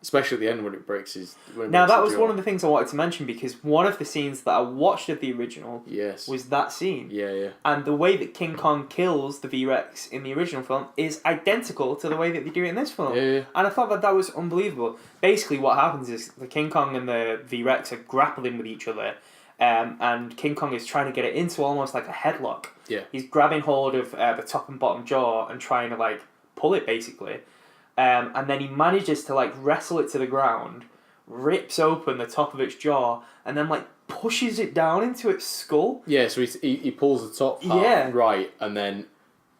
especially at the end when it breaks his.
Now that was one of the things I wanted to mention because one of the scenes that I watched of the original was that scene. Yeah. And the way that King Kong kills the V-Rex in the original film is identical to the way that they do it in this film. Yeah. And I thought that was unbelievable. Basically, what happens is the King Kong and the V-Rex are grappling with each other. And King Kong is trying to get it into almost like a headlock. Yeah. He's grabbing hold of the top and bottom jaw and trying to like pull it basically. And then he manages to like wrestle it to the ground, rips open the top of its jaw, and then like pushes it down into its skull. Yeah, so he pulls the top half right and then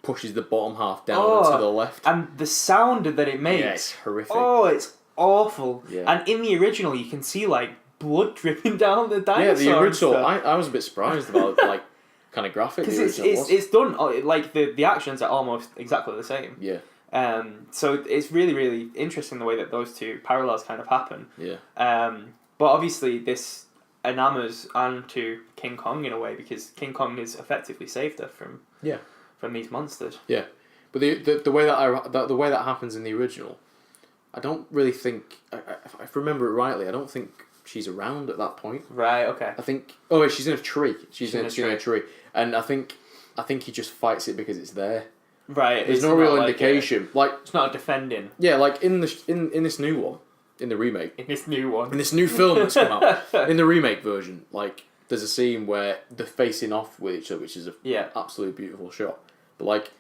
pushes the bottom half down to the left. And the sound that it makes. Yeah, it's horrific. Oh, it's awful. Yeah. And in the original you can see like blood dripping down the dinosaur. Yeah, the original. I was a bit surprised about like kind of graphic. Because it's done like the actions are almost exactly the same. Yeah. So it's really really interesting the way that those two parallels kind of happen. Yeah. But obviously this enamors onto King Kong in a way because King Kong has effectively saved her from these monsters. Yeah. But the way that happens in the original, I don't really think if I remember it rightly, I don't think she's around at that point. Right, okay. I think... Oh, she's in a tree. She's in a tree. And I think he just fights it because it's there. Right. There's no real indication. Like it's not a defending. Yeah, like in this new one,
in the remake.
In this new one.
In this new film that's come out. In the remake version, like, there's a scene where they're facing off with each other, which is a absolutely beautiful shot. But, like,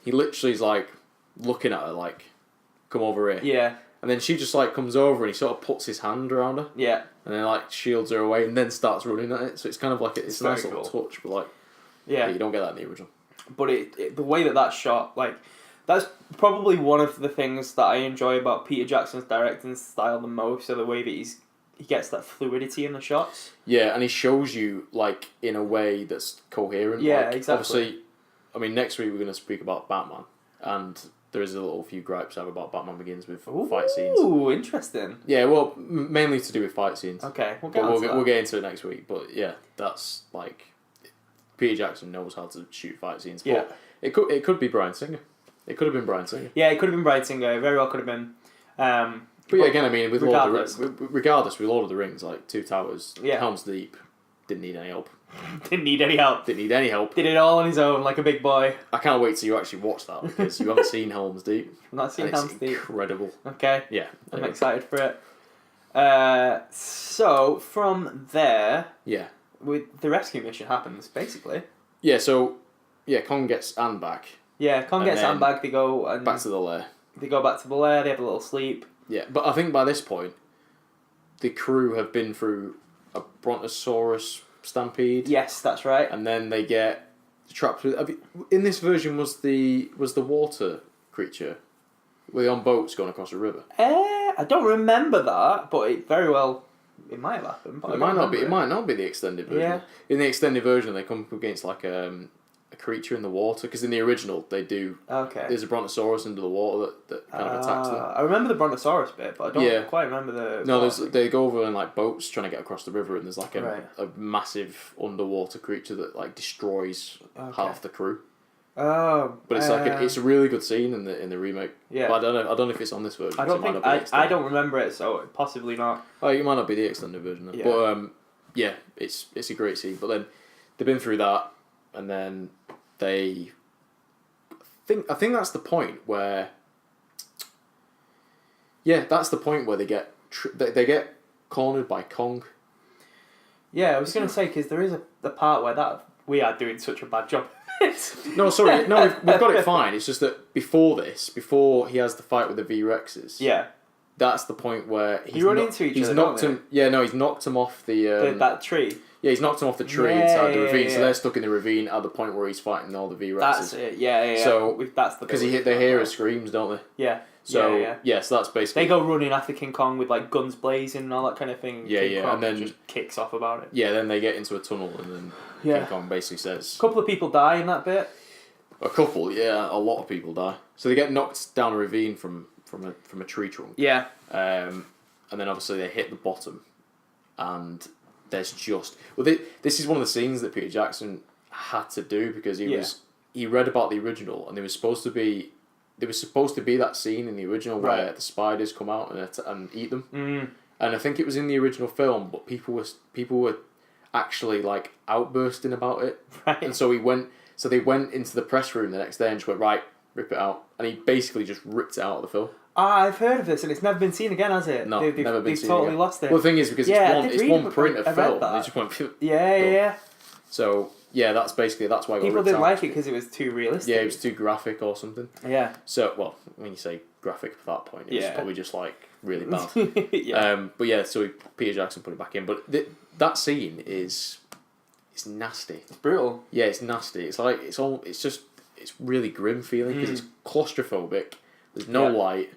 he literally is, like, looking at her, like, come over here.
Yeah.
And then she just, like, comes over and he sort of puts his hand around her.
Yeah.
And then, like, shields her away and then starts running at it. So it's kind of like, it's a nice little touch, but, like, yeah, you don't get that in the original.
But the way that's shot, like, that's probably one of the things that I enjoy about Peter Jackson's directing style the most, so the way that he gets that fluidity in the shots.
Yeah, and he shows you, like, in a way that's coherent.
Yeah,
like,
exactly.
Obviously, I mean, next week we're going to speak about Batman, and there is a little few gripes I have about Batman Begins with fight scenes.
Ooh, interesting.
Yeah, well, mainly to do with fight scenes.
Okay, we'll
get into it next week, but yeah, that's, like, Peter Jackson knows how to shoot fight scenes. But yeah. It could be Bryan Singer. It could have been Bryan Singer.
Yeah, it could have been Bryan Singer. It very well could have been.
But yeah, again, I mean, with regardless with Lord of the Rings, like Two Towers, Helm's Deep, didn't need any help.
Didn't need any help. Did it all on his own, like a big boy.
I can't wait till you actually watch that, because you haven't seen Helm's Deep.
I've not seen Helm's Deep.
Incredible.
Okay.
Yeah.
I'm excited for it. So, from there...
Yeah.
With the rescue mission happens, basically.
Yeah, so... Yeah, Kong gets Anne back.
Yeah, Kong gets Anne back, they go... and
back to the lair.
They go back to the lair, they have a little sleep.
Yeah, but I think by this point, the crew have been through a Brontosaurus stampede.
Yes, that's right.
And then they get trapped with... in this version, was the water creature? Were they on boats going across a river?
I don't remember that, but it very well... It might have happened, but
it might not be the extended version.
Yeah.
In the extended version, they come up against, like, a creature in the water, because in the original they do.
Okay.
There's a Brontosaurus under the water that kind of attacks them.
I remember the Brontosaurus bit, but I don't quite remember the.
No, they go over in, like, boats trying to get across the river, and there's, like, a massive underwater creature that, like, destroys half the crew.
Oh,
but it's it's a really good scene in the remake.
Yeah,
but I don't know if it's on this version.
I don't remember it, so possibly not.
Oh, it might not be the extended version, then. But yeah, it's a great scene. But then they've been through that, and then I think that's the point where. Yeah, that's the point where they get they get cornered by Kong. Yeah,
I was gonna say, because there is a part where we are doing such a bad job.
No, sorry. No, we've got it fine. It's just that before he has the fight with the V-Rexes.
Yeah.
That's the point where
he's run into each other.
Knocked him. Yeah, no, he's knocked him off
that tree.
Yeah, he's knocked him off the tree inside the ravine. So they're stuck in the ravine at the point where he's fighting all the V-Rexes.
That's it. Yeah. So
that's the because they hear his screams, don't they?
Yeah.
So so that's basically
they go running after King Kong with, like, guns blazing and all that kind of thing. King Kong
and then
just kicks off about it.
Yeah, then they get into a tunnel and then King Kong basically says
a couple of people die in that bit.
A couple, yeah, a lot of people die. So they get knocked down a ravine from a tree trunk.
Yeah.
And then obviously they hit the bottom, and there's just this is one of the scenes that Peter Jackson had to do because he read about the original, and there was supposed to be that scene in the original where the spiders come out and eat them.
Mm.
And I think it was in the original film, but people were actually, like, outbursting about it.
Right.
And so they went into the press room the next day and just went, right, rip it out. And he basically just ripped it out of the film.
I've heard of this, and it's never been seen again, has it?
No, never been seen
They've totally
again.
Lost it.
Well, the thing is, because it's one print of film, and they just went...
Yeah.
So, yeah, that's why it got
people didn't like it because it was too realistic.
Yeah, it was too graphic or something.
Yeah.
So, well, when you say graphic at that point, it's probably just, like, really bad.
Yeah.
But yeah, so Peter Jackson put it back in. But that scene is... It's nasty.
It's brutal.
Yeah, it's nasty. It's like it's really grim feeling because it's claustrophobic. There's no light.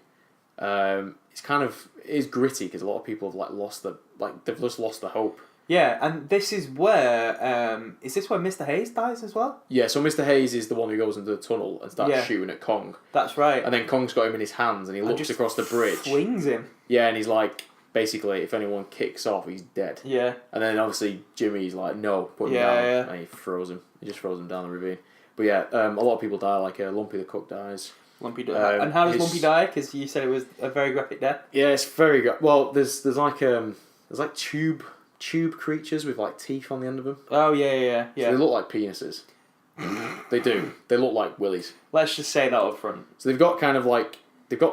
It's kind of it is gritty because a lot of people have they've just lost the hope.
Yeah, and this is where is this where Mr. Hayes dies as well?
Yeah, so Mr. Hayes is the one who goes into the tunnel and starts shooting at Kong.
That's right.
And then Kong's got him in his hands and he looks across the bridge.
Swings him.
Yeah, and he's like, basically, if anyone kicks off, he's dead.
Yeah.
And then obviously Jimmy's like, no, put him down. Yeah. And he throws him. He just throws him down the ravine. But yeah, a lot of people die. Like Lumpy the cook dies.
Lumpy dies. And how does Lumpy die? Because you said it was a very graphic death.
Yeah, it's very good. Well, there's like tube creatures with, like, teeth on the end of them.
Oh yeah.
So they look like penises. They do. They look like willies.
Let's just say that up front.
So they've got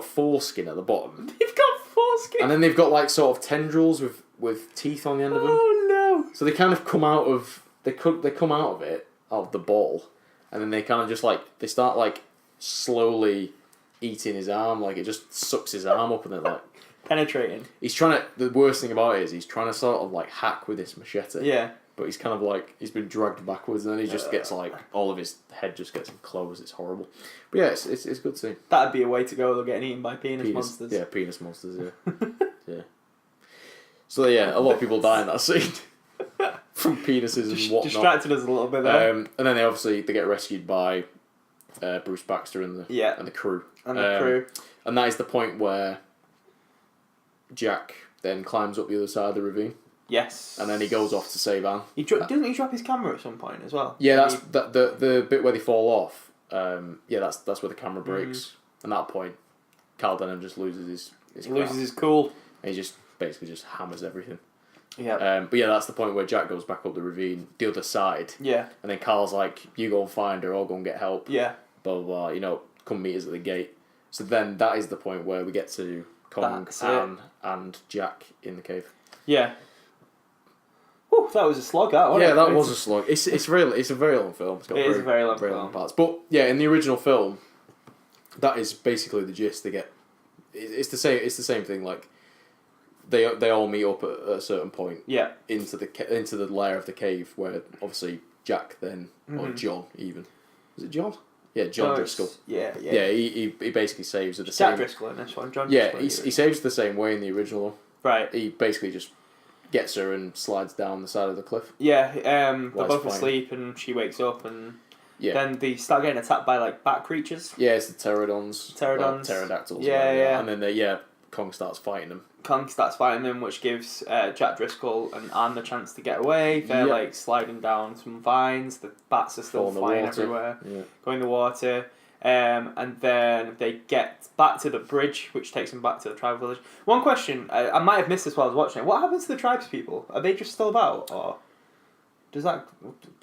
foreskin at the bottom.
They've got foreskin. skinny.
And then they've got like sort of tendrils with teeth on the end of them.
Oh no!
So they kind of come out of they come out of it, out of the ball, and then they kind of just like they start like slowly eating his arm, like it just sucks his arm up, and they're like
penetrating.
He's trying to. The worst thing about it is he's trying to sort of like hack with this machete.
Yeah.
But he's kind of like he's been dragged backwards, and then he just gets like all of his head just gets enclosed. It's horrible. But yeah, it's good to see.
That'd be a way to go. They're getting eaten by penis monsters.
Yeah, penis monsters. Yeah. Yeah. So yeah, a lot of people die in that scene from penises and whatnot.
Distracted us a little bit there.
And then they get rescued by Bruce Baxter and the crew.
And the crew.
And that is the point where Jack then climbs up the other side of the ravine.
Yes.
And then he goes off to save Anne.
Doesn't he drop his camera at some point as well?
Yeah, that's the bit where they fall off. That's where the camera breaks. And at that point, Carl Denham just loses his
cool.
And he just basically just hammers everything.
Yeah.
But yeah, that's the point where Jack goes back up the ravine, the other side.
Yeah.
And then Carl's like, "You go and find her, I'll go and get help."
Yeah.
Blah blah blah. Come meet us at the gate. So then that is the point where we get to Kong, Anne, and Jack in the cave.
Yeah. Whew, that was a slog, that wasn't it?
Yeah, that was a slog. It's a very long film.
It is a very long film.
Parts. But yeah, in the original film, that is basically the gist. They get it's the same thing. Like they all meet up at a certain point.
Yeah.
Into the lair of the cave where obviously Jack then or John even is it John? Yeah, John Driscoll.
Yeah.
Yeah, he basically saves her the
Jack
same.
Driscoll in this one. John
Yeah,
Driscoll
he saves the same way in the original.
Right.
He basically just gets her and slides down the side of the cliff.
Yeah, they're both asleep and she wakes up and then they start getting attacked by like bat creatures.
Yeah, it's the pterodons. Pterodactyls.
Yeah.
And then Kong starts fighting them.
Which gives Jack Driscoll and Anne the chance to get away. They're like sliding down some vines. The bats are still flying everywhere. Yeah. Going in the water. And then they get back to the bridge, which takes them back to the tribal village. One question, I might have missed this while I was watching it. What happens to the tribespeople? Are they just still about, or does that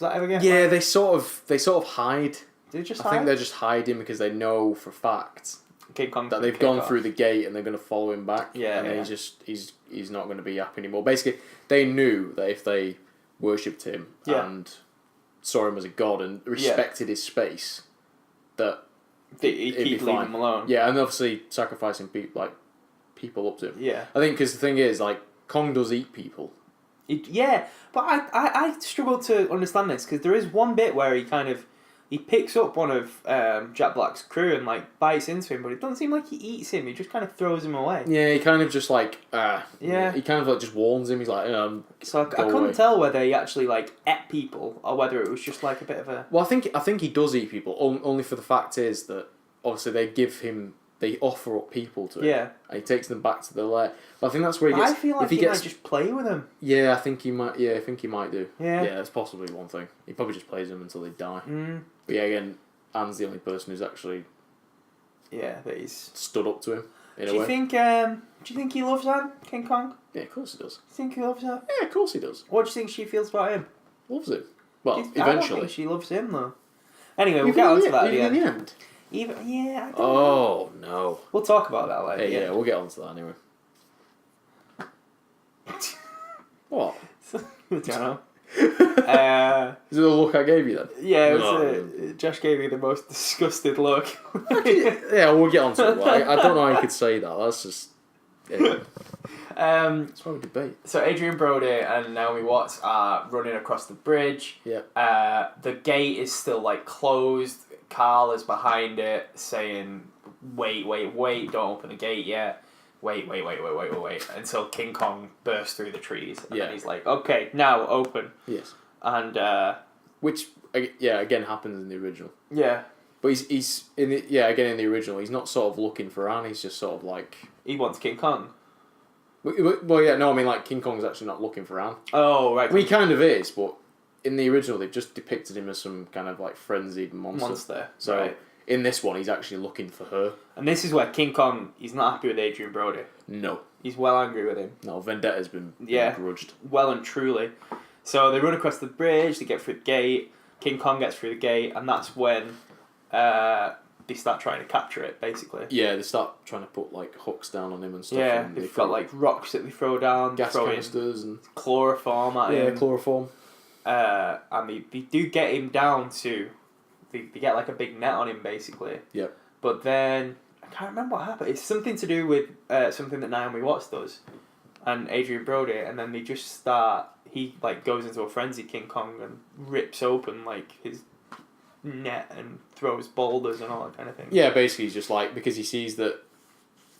ever get?
Yeah, they sort of hide.
They just
I think they're just hiding because they know for a fact
King Kong
that they've gone through the gate and they're going to follow him back.
Yeah,
and then he's not going to be happy anymore. Basically, they knew that if they worshipped him and saw him as a god and respected his space, that
he'd keep leaving him alone.
Yeah, and obviously sacrificing people up to him.
Yeah,
I think because the thing is, like, Kong does eat people.
But I struggle to understand this because there is one bit where he picks up one of Jack Black's crew and like bites into him, but it doesn't seem like he eats him. He just kind of throws him away.
Yeah, he kind of just like he kind of like just warns him. He's like,
so I couldn't tell whether he actually like ate people or whether it was just like a bit of a.
Well, I think he does eat people. Only for the fact is that obviously they offer up people to him.
Yeah.
And he takes them back to the lair. But I think that's where he gets.
I feel like he might just play with them.
Yeah, I think he might. Yeah, I think he might do.
Yeah.
Yeah, that's possibly one thing. He probably just plays them until they die.
Mm.
But yeah, again, Anne's the only person who's actually.
Yeah, that he's
stood up to him.
Do you think he loves Anne, King Kong?
Yeah, of course he does.
Do you think he loves her?
Yeah, of course he does.
What do you think she feels about him?
Loves him. Well, eventually.
I don't think she loves him though. Anyway, we'll get on to that at the end. I don't know.
No.
We'll talk about that later.
Yeah, we'll get on to that anyway. What?
I don't know.
Is it the look I gave you then?
Yeah, it was Josh gave me the most disgusted look.
Yeah, we'll get on to it. I don't know how you could say that. That's just... Yeah. That's why we debate.
So Adrian Brody and Naomi Watts are running across the bridge.
Yeah.
The gate is still like closed. Carl is behind it saying, wait, don't open the gate yet. Wait, until King Kong bursts through the trees. And then he's like, okay, now open.
Yes.
And,
which, again happens in the original.
Yeah.
But he's in the original, he's not sort of looking for Anne, he's just sort of like...
He wants King Kong.
Well, yeah, no, I mean, like, King Kong's actually not looking for Anne.
Oh, right.
I mean, he kind of is, but in the original, they've just depicted him as some kind of, like, frenzied monster. So, in this one, he's actually looking for her. And
this is where King Kong, he's not happy with Adrian Brody.
No.
He's well angry with him.
No, Vendetta's been grudged.
Well and truly. So, they run across the bridge, they get through the gate, King Kong gets through the gate, and that's when they start trying to capture it, basically.
Yeah, they start trying to put like hooks down on him and stuff.
Yeah,
and
they've got like rocks that they throw down,
gas
throw
canisters and
chloroform at him.
Yeah, chloroform.
And they do get him down to. They get like a big net on him, basically.
Yep.
But then I can't remember what happened. It's something to do with something that Naomi Watts does, and Adrian Brody, and then they just start. He like goes into a frenzy, King Kong, and rips open like his net and throws boulders and all that kind of thing.
Yeah, basically he's just like, because he sees that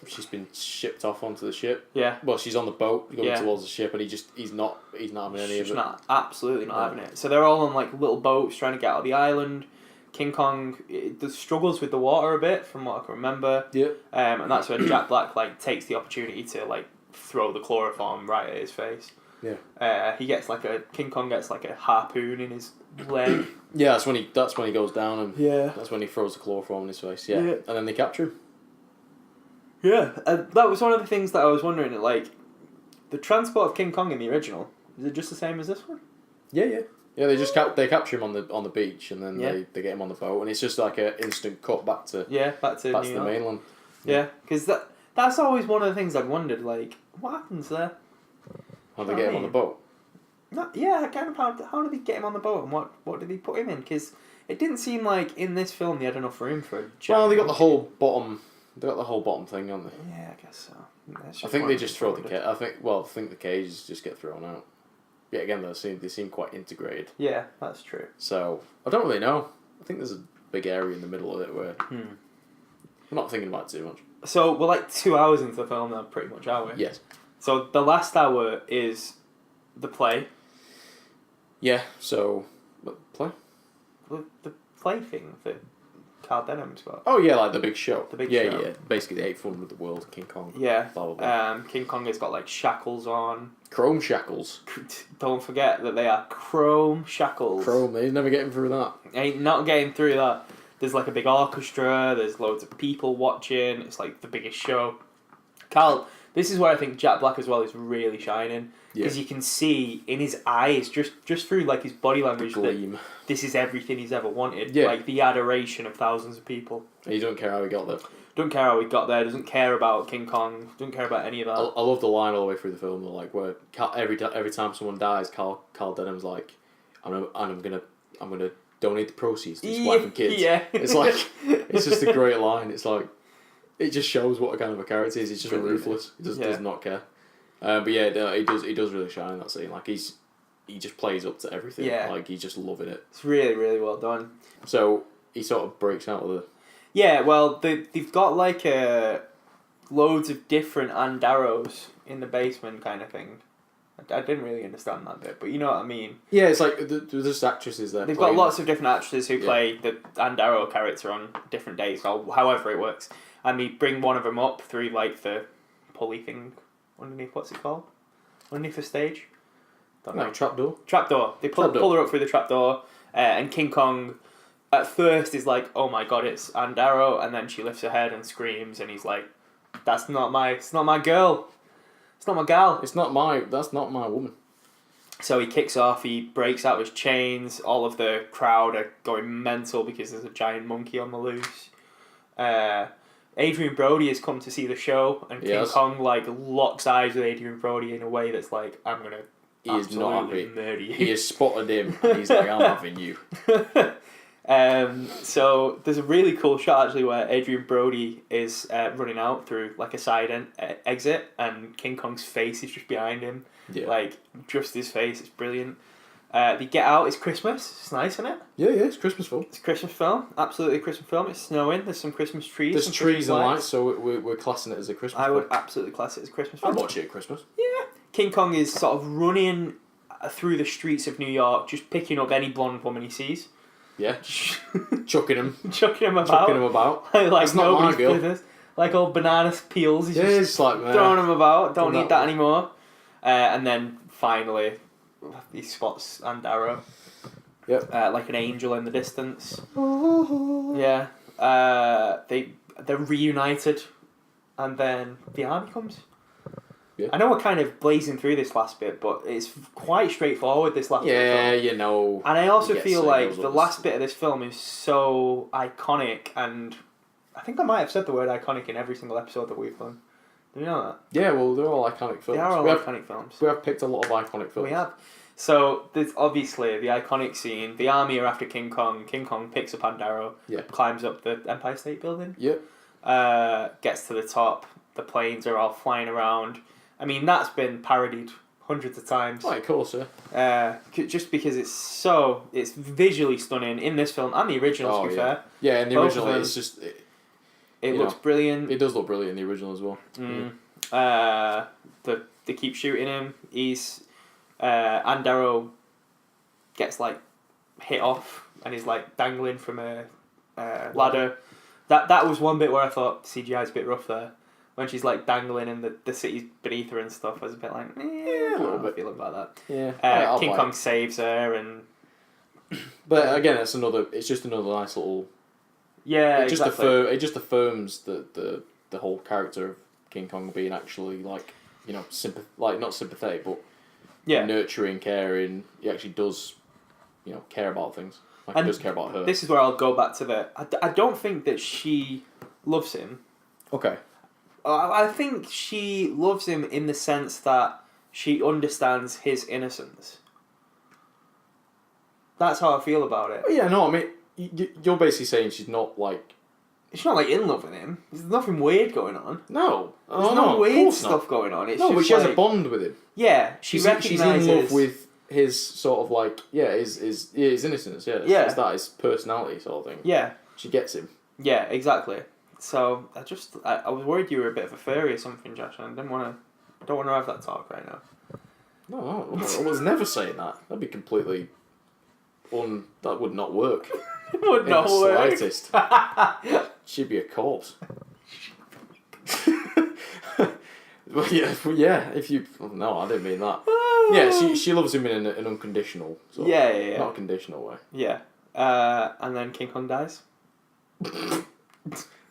she's been shipped off onto the ship.
Yeah.
Well, she's on the boat going towards the ship, and he's not having any of it.
Absolutely not having it. So they're all on like little boats trying to get out of the island. King Kong struggles with the water a bit, from what I can remember.
Yeah.
And that's when Jack Black like takes the opportunity to like throw the chloroform right at his face.
Yeah.
King Kong gets like a harpoon in his leg.
Yeah, that's when he goes down, and
Yeah.
that's when he throws the chloroform in his face. Yeah. And then they capture him.
Yeah, that was one of the things that I was wondering. Like, the transport of King Kong in the original, is it just the same as this one?
Yeah. Yeah, they capture him on the beach, and then they get him on the boat, and it's just like an instant cut back to
New York.
the mainland.
Yeah, because that's always one of the things I've wondered. Like, what happens there?
How they get him on the boat?
Kind of how did they get him on the boat, and what did they put him in? Because it didn't seem like in this film they had enough room for a giant.
Well, they got the whole bottom. They got the whole bottom thing, haven't they?
Yeah, I guess so.
I think they just throw the cage. I think the cages just get thrown out. Yeah, again, they seem quite integrated.
Yeah, that's true.
So I don't really know. I think there's a big area in the middle of it where we're not thinking about it too much.
So we're like 2 hours into the film now, pretty much, are we?
Yes.
So the last hour is the play.
Yeah. So what play?
The play thing that Carl Denham's got.
Oh yeah, like the big show.
The big show.
Yeah. Basically, the 8th wonder of the world, King Kong.
Yeah.
Blah, blah, blah.
King Kong has got like shackles on.
Chrome shackles.
Don't forget that they are chrome shackles.
Chrome. He's never getting through that.
Ain't not getting through that. There's like a big orchestra. There's loads of people watching. It's like the biggest show. Carl, this is where I think Jack Black as well is really shining. Because you can see in his eyes, just through like his body language, that this is everything he's ever wanted.
Yeah.
Like the adoration of thousands of people.
He don't care how he got there.
Don't care how he got there. Doesn't care about King Kong. Doesn't care about any of that.
I love the line all the way through the film. Like where every time someone dies, Carl Denham's like, I'm gonna donate the proceeds to his wife and kids.
Yeah.
It's like it's just a great line. It's like it just shows what kind of a character he is. He's just ruthless. He does not care. But yeah, no, he does really shine in that scene. Like he just plays up to everything.
Yeah.
Like he's just loving it.
It's really, really well done.
So he sort of breaks out with it.
Yeah, well, they've got like loads of different Andaros in the basement kind of thing. I didn't really understand that bit, but you know what I mean.
Yeah, it's like there's just actresses there.
They've got lots of different actresses who play the Andaro character on different days, or however it works. And they bring one of them up through like the pulley thing underneath, what's it called? Underneath the stage? Don't know.
Trapdoor.
Trapdoor. They pull her up through the trapdoor, and King Kong at first is like, oh my god, it's Andaro, and then she lifts her head and screams, and he's like, it's not my girl. It's not my gal.
That's not my woman.
So he kicks off, he breaks out his chains, all of the crowd are going mental because there's a giant monkey on the loose. Adrian Brody has come to see the show, and King Kong like locks eyes with Adrian Brody in a way that's like, I'm gonna murder you.
He has spotted him, and he's like, I'm having you.
So there's a really cool shot actually where Adrian Brody is running out through like a side exit, and King Kong's face is just behind him.
Yeah.
Like just his face, it's brilliant. They get out, it's Christmas, it's nice, isn't it?
Yeah, it's Christmas film.
It's a Christmas film, absolutely a Christmas film. It's snowing, there's some Christmas trees.
There's trees and lights, so we're classing it as a Christmas film.
I would absolutely class it as a Christmas film.
I'd watch it at Christmas.
Yeah. King Kong is sort of running through the streets of New York, just picking up any blonde woman he sees.
Yeah. Chucking him about.
Like
That's not my girl.
Business. Like old banana peels. He's
just like,
throwing them about. Don't need that anymore. And then finally, he spots Andaro.
Yep.
Like an angel in the distance. Yeah. They're reunited, and then the army comes.
Yeah.
I know we're kind of blazing through this last bit, but it's quite straightforward, this last bit of the film.
You know.
And I also feel like the last bit of this film is so iconic and I think I might have said the word iconic in every single episode that we've done. Do you know that?
Yeah, well, they're all iconic films.
They are all iconic films.
We have picked a lot of iconic films.
We have. So, there's obviously the iconic scene. The army are after King Kong. King Kong picks up Andaro, climbs up the Empire State Building.
Yep.
Gets to the top. The planes are all flying around. I mean, that's been parodied hundreds of times.
Oh, of course, yeah.
Just because it's visually stunning in this film and the original, to be fair.
Yeah, in the original, it's just...
It looks brilliant.
It does look brilliant in the original as well.
They keep shooting him. Andaro gets like hit off and he's like dangling from a ladder. That was one bit where I thought CGI's a bit rough there. When she's like dangling and the city's beneath her and stuff, I was a bit like, a little bit feeling about that.
Yeah.
King Kong saves her and.
But again, it's just another nice little.
Yeah,
it just affirms the whole character of King Kong being actually like not sympathetic, but nurturing, caring. He actually does, care about things. Like he does care about her.
This is where I'll go back to I don't think that she loves him.
Okay.
I think she loves him in the sense that she understands his innocence. That's how I feel about it.
Yeah, no, I mean, you're basically saying she's not like...
She's not like in love with him. There's nothing weird going on.
No.
There's no weird stuff going on. It's just
but she has a bond with him.
Yeah, she's
in love with his sort of like, his innocence, yeah. It's his personality sort of thing.
Yeah.
She gets him.
Yeah, exactly. So I was worried you were a bit of a furry or something, Josh, and I don't want to have that talk right now.
No, I was never saying that. That'd be completely that would not work.
It would not work.
Slightest. She'd be a corpse. Well, yeah. If you no, I didn't mean that. Yeah, she loves him in an unconditional. Sort of, not a conditional way.
Yeah, and then King Kong dies.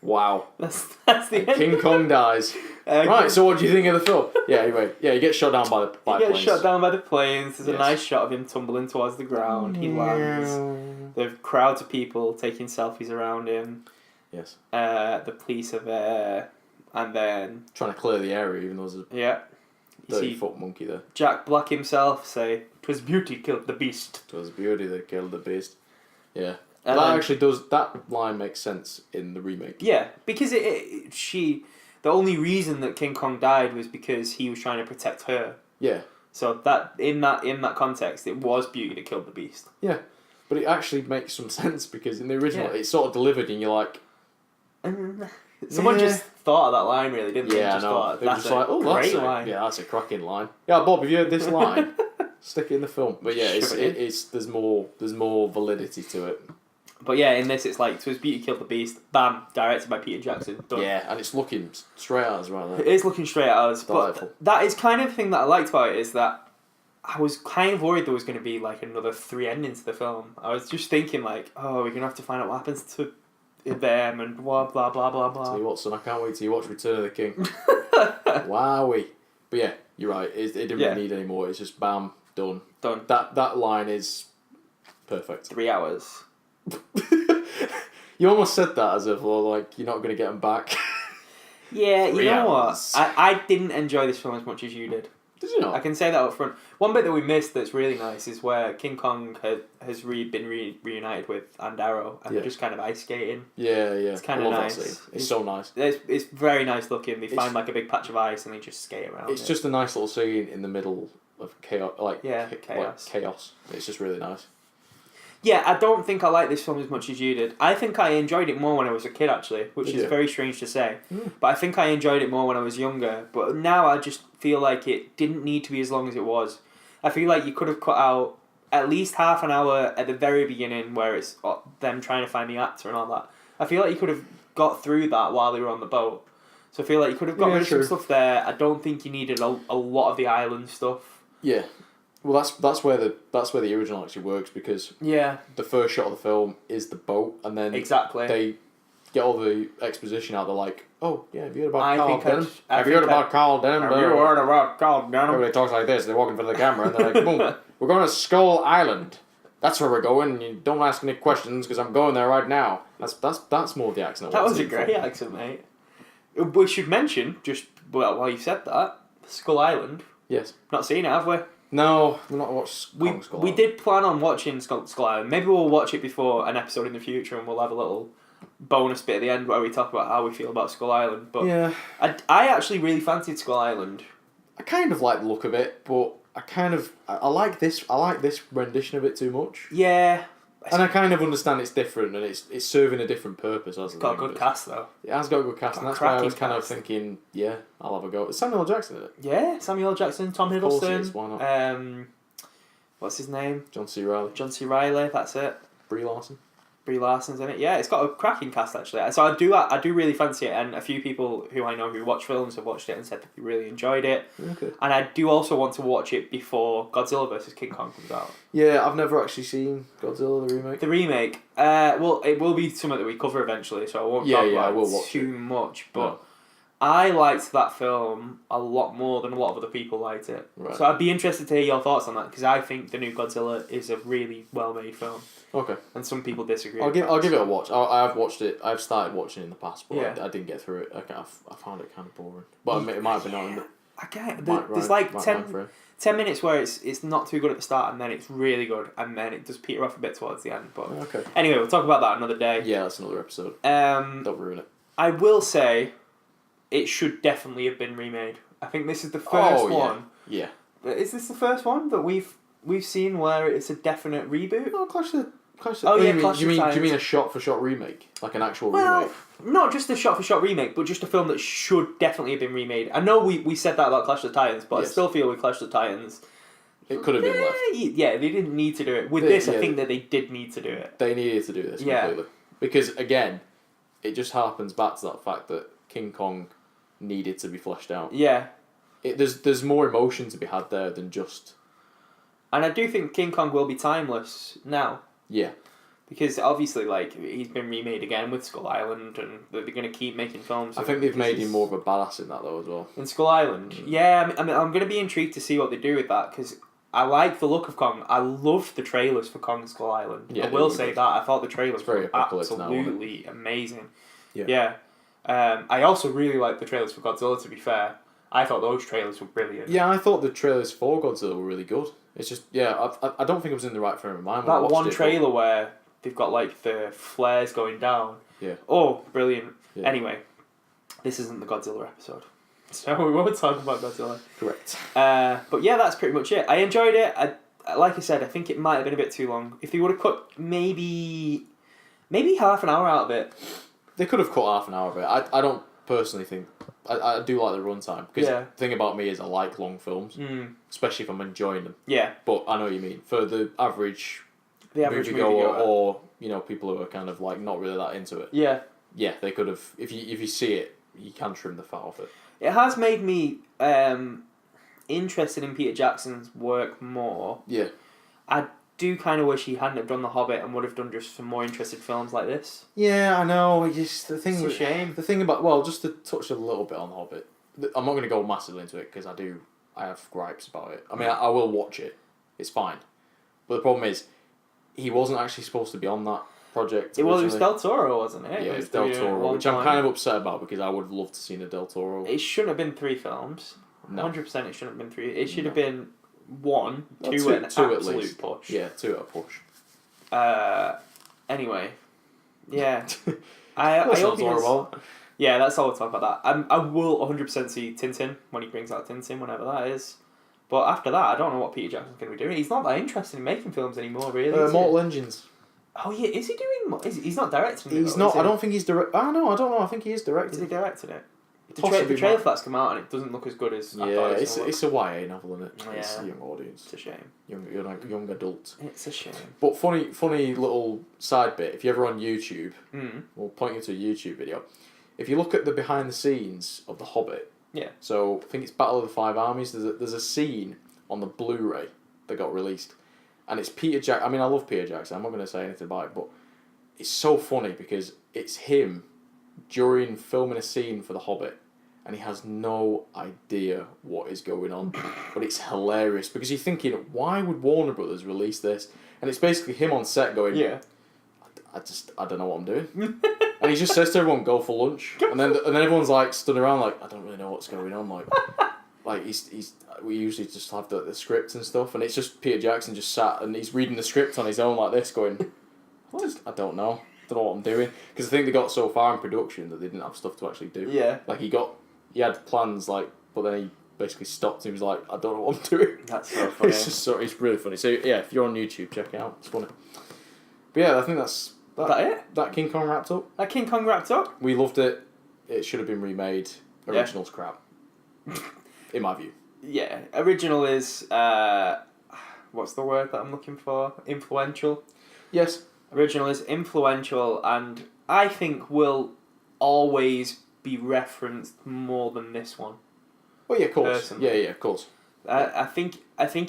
Wow.
That's the end.
King Kong dies. Right, so what do you think of the film? Yeah, anyway. Yeah, he gets shot down by planes.
He gets shot down by the planes. There's a nice shot of him tumbling towards the ground. He lands. There are crowds of people taking selfies around him.
Yes.
The police are there. And then...
trying to clear the area, even though there's a 30-foot monkey there.
Jack Black himself say, "'Twas beauty killed the beast."
'Twas beauty that killed the beast. Yeah. That line makes sense in the remake.
Yeah, because the only reason that King Kong died was because he was trying to protect her. Yeah. So that in that context, it was beauty that killed the beast.
Yeah, but it actually makes some sense because in the original, it's sort of delivered and you're like...
Someone just thought of that line, really, didn't they?
Yeah,
just
I know. They were just like, that's
line.
Yeah, that's a cracking line. Yeah, Bob, have you heard this line? Stick it in the film. But yeah, there's more validity to it.
But yeah, in this it's like, "'Twas beauty killed the beast." Bam, directed by Peter Jackson. Done.
Yeah, and it's looking straight at us right there.
It is looking straight at us.
Delightful.
But that is kind of the thing that I liked about it, is that I was kind of worried there was going to be like another 3 endings to the film. I was just thinking like, oh, we're going to have to find out what happens to them and blah blah blah blah blah.
Tell you what, son, I can't wait till you watch Return of the King. Wowee. But yeah, you're right. It didn't really need any more. It's just bam, done. That line is perfect.
3 hours.
You almost said that as if, like, you're not going to get them back.
Yeah, you know what? I didn't enjoy this film as much as you did.
Did you not?
I can say that up front. One bit that we missed that's really nice is where King Kong has been reunited with Andaro and they're just kind of ice skating.
Yeah.
It's kind of nice.
It's so nice.
It's very nice looking. They find like a big patch of ice and they just skate around.
It's just a nice little scene in the middle of chaos.
Chaos.
Chaos. It's just really nice.
Yeah, I don't think I like this film as much as you did. I think I enjoyed it more when I was a kid, actually, which is very strange to say. But I think I enjoyed it more when I was younger. But now I just feel like it didn't need to be as long as it was. I feel like you could have cut out at least half an hour at the very beginning where it's them trying to find the actor and all that. I feel like you could have got through that while they were on the boat. So I feel like you could have got rid of some stuff there. I don't think you needed a lot of the island stuff.
Yeah. Well, that's where the original actually works because the first shot of the film is the boat, and then they get all the exposition out. They're like, "Oh yeah, have you heard about Carl Denham? Have you heard about Carl Denham?
Have you heard about Carl Denham?"
Everybody talks like this. They walk in front of the camera and they're like, "Boom, we're going to Skull Island. that's where we're going. You don't ask any questions because I'm going there right now. That's more the accent.
That was a great accent, mate. We should mention, just while you said that, Skull Island.
Yes.
Not seen it, have we?
No, we've not watched Skull Island.
We did plan on watching Skull Island. Maybe we'll watch it before an episode in the future and we'll have a little bonus bit at the end where we talk about how we feel about Skull Island. But
yeah.
I actually really fancied Skull Island.
I kind of like the look of it, but I like this rendition of it too much.
Yeah.
And I kind of understand it's different and it's serving a different purpose.
It's got a good cast though.
It has got a good cast, and that's why I was kind of thinking, yeah, I'll have a go. It's Samuel L. Jackson, isn't it?
Yeah, Samuel L. Jackson, Tom Hiddleston.
Why not?
What's his name?
John C. Reilly.
John C. Reilly, that's it.
Brie Larson.
Brie Larson's in it. Yeah, it's got a cracking cast actually. So I do really fancy it, and a few people who I know who watch films have watched it and said that they really enjoyed it.
Okay.
And I do also want to watch it before Godzilla vs King Kong comes out.
Yeah, I've never actually seen Godzilla the remake.
The remake, well, it will be something that we cover eventually, so I won't talk about it too much. But no. I liked that film a lot more than a lot of other people liked it. Right. So I'd be interested to hear your thoughts on that, because I think the new Godzilla is a really well made film.
Okay.
And some people disagree.
I'll give it a watch. I've watched it. I've started watching it in the past, but
yeah.
I didn't get through it. I found it kind of boring. But it might have been on.
I get it. There's like 10 minutes where it's not too good at the start, and then it's really good, and then it does peter off a bit towards the end. But
okay.
Anyway, we'll talk about that another day.
Yeah, that's another episode. Don't ruin it.
I will say, it should definitely have been remade. I think this is the first one.
Yeah.
Is this the first one that we've seen where it's a definite reboot?
Oh, Clash of
Clash
do you mean a shot-for-shot remake? Like an actual remake?
Not just a shot-for-shot remake, but just a film that should definitely have been remade. I know we said that about Clash of the Titans, but yes. I still feel with Clash of the Titans...
It could have been left.
Yeah, they didn't need to do it. With this, I think that they did need to do it.
They needed to do this completely. Because, again, it just harpens back to that fact that King Kong needed to be fleshed out.
Yeah.
There's more emotion to be had there than just...
And I do think King Kong will be timeless now.
Yeah.
Because obviously, like, he's been remade again with Skull Island, and they're going to keep making films.
I think they've made him more of a badass in that, though, as well.
In Skull Island? Yeah, I mean I'm going to be intrigued to see what they do with that, because I like the look of Kong. I loved the trailers for Kong Skull Island. Yeah, I will say that. I thought the trailers were absolutely amazing. Yeah. I also really liked the trailers for Godzilla, to be fair. I thought those trailers were brilliant.
Yeah, I thought the trailers for Godzilla were really good. It's just, I don't think it was in the right frame of mind.
That one trailer where they've got, like, the flares going down.
Yeah.
Oh, brilliant.
Yeah.
Anyway, this isn't the Godzilla episode. So we won't talk about Godzilla.
Correct.
But yeah, that's pretty much it. I enjoyed it. Like I said, I think it might have been a bit too long. If they would have cut maybe half an hour out of it.
They could have cut half an hour of it. I don't personally think... I do like the runtime. Because the thing about me is I like long films. Especially if I'm enjoying them. Yeah. But I know what you mean. For the average moviegoer or, people who are kind of like not really that into it. Yeah. Yeah, they could have... If you see it, you can trim the fat off it.
It has made me interested in Peter Jackson's work more. Yeah. I do kind of wish he hadn't have done The Hobbit and would have done just some more interested films like this.
Yeah, I know. It's a
shame.
The thing about... just to touch a little bit on The Hobbit. I'm not going to go massively into it because I have gripes about it. I mean, I will watch it. It's fine. But the problem is, he wasn't actually supposed to be on that project.
It was Del Toro, wasn't it?
Yeah, it was Del Toro, which I'm kind of upset about because I would have loved to see a Del Toro.
It shouldn't have been 3 films. No. 100% it shouldn't have been 3. It should have been 1, 2 an absolute push.
Yeah, 2 at a push.
Anyway. Yeah. I hope horrible. Yeah, that's all we'll talk about that. I will 100% see Tintin when he brings out Tintin, whenever that is. But after that, I don't know what Peter Jackson's going to be doing. He's not that interested in making films anymore, really.
Mortal Engines.
Oh yeah, is he doing? He's not directing it.
He's not. I don't think he's direct. I don't know. I think he is directing.
Is he directing it? The trailer for that's come out and it doesn't look as good as I thought it was.
It's a YA novel, isn't it?
Yeah.
It's a young audience.
It's a shame.
Young adult.
It's a shame.
But funny little side bit. If you're ever on YouTube, we'll point you to a YouTube video. If you look at the behind the scenes of The Hobbit, so I think it's Battle of the Five Armies. There's a scene on the Blu-ray that got released, and it's Peter Jackson. I mean, I love Peter Jackson. I'm not going to say anything about it, but it's so funny because it's him during filming a scene for The Hobbit, and he has no idea what is going on, but it's hilarious because you're thinking, why would Warner Brothers release this? and it's basically him on set going,
Yeah.
I don't know what I'm doing. And he just says to everyone, go for lunch. And then everyone's like stood around like, I don't really know what's going on. Like we usually just have the script and stuff, and it's just Peter Jackson just sat and he's reading the script on his own like this, going, I don't know what I'm doing. Because I think they got so far in production that they didn't have stuff to actually do.
Yeah.
Like he had plans, like, but then he basically stopped and he was like, I don't know what I'm doing.
That's so funny.
It's really funny. So yeah, if you're on YouTube, check it out. It's funny. But yeah, I think that's
it.
That King Kong wrapped up.
That King Kong wrapped up.
We loved it. It should have been remade. Original's crap. In my view.
Yeah, original is what's the word that I'm looking for? Influential.
Yes.
Original is influential, and I think will always be referenced more than this one.
Oh yeah, of course.
Personally.
Yeah, of course.
I think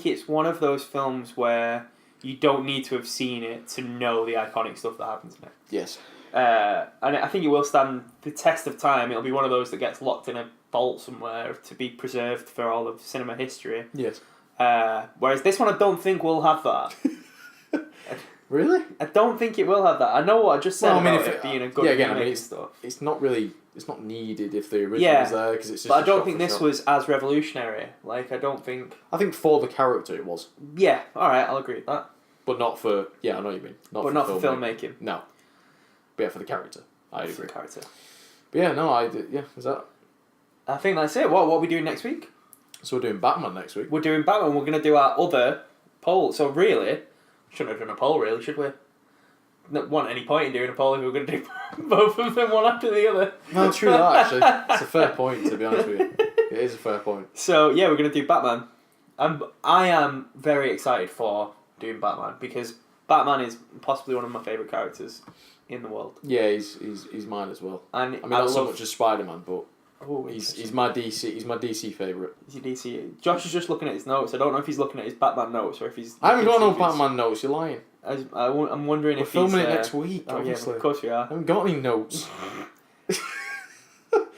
it's one of those films where you don't need to have seen it to know the iconic stuff that happens in it.
Yes.
And I think it will stand the test of time. It'll be one of those that gets locked in a vault somewhere to be preserved for all of cinema history.
Yes.
Whereas this one, I don't think will have that.
Really?
I don't think it will have that. I know what I just said about it being a good remake stuff.
It's not needed if the original was there, because it's just.
But I don't think this was as revolutionary. Like, I don't think.
I think for the character it was.
Yeah. All right, I'll agree with that.
But not for. Yeah, I know what you mean.
Not for filmmaking.
No. But yeah, for the character, I agree.
For the character.
But yeah, no, I did. Yeah, was that?
I think that's it. What are we doing next week?
So we're doing Batman next week.
We're doing Batman. We're going to do our other poll. So really, shouldn't have done a poll, really, should we? Not want any point in doing a poll if we're going to do both of them one after the other.
No, true that, actually. It's a fair point, to be honest with you. It is a fair point.
So, yeah, we're going to do Batman. I am very excited for doing Batman, because Batman is possibly one of my favourite characters in the world.
Yeah, he's mine as well.
And
I mean, not so much as Spider-Man, but
oh,
he's my DC favourite.
Is he DC? Josh is just looking at his notes. I don't know if he's looking at his Batman notes or if he's.
I haven't got no Batman notes. You're lying.
I'm wondering
We're
if
filming
he's,
it next week.
Oh
obviously.
yeah, of course we are.
I haven't got any notes.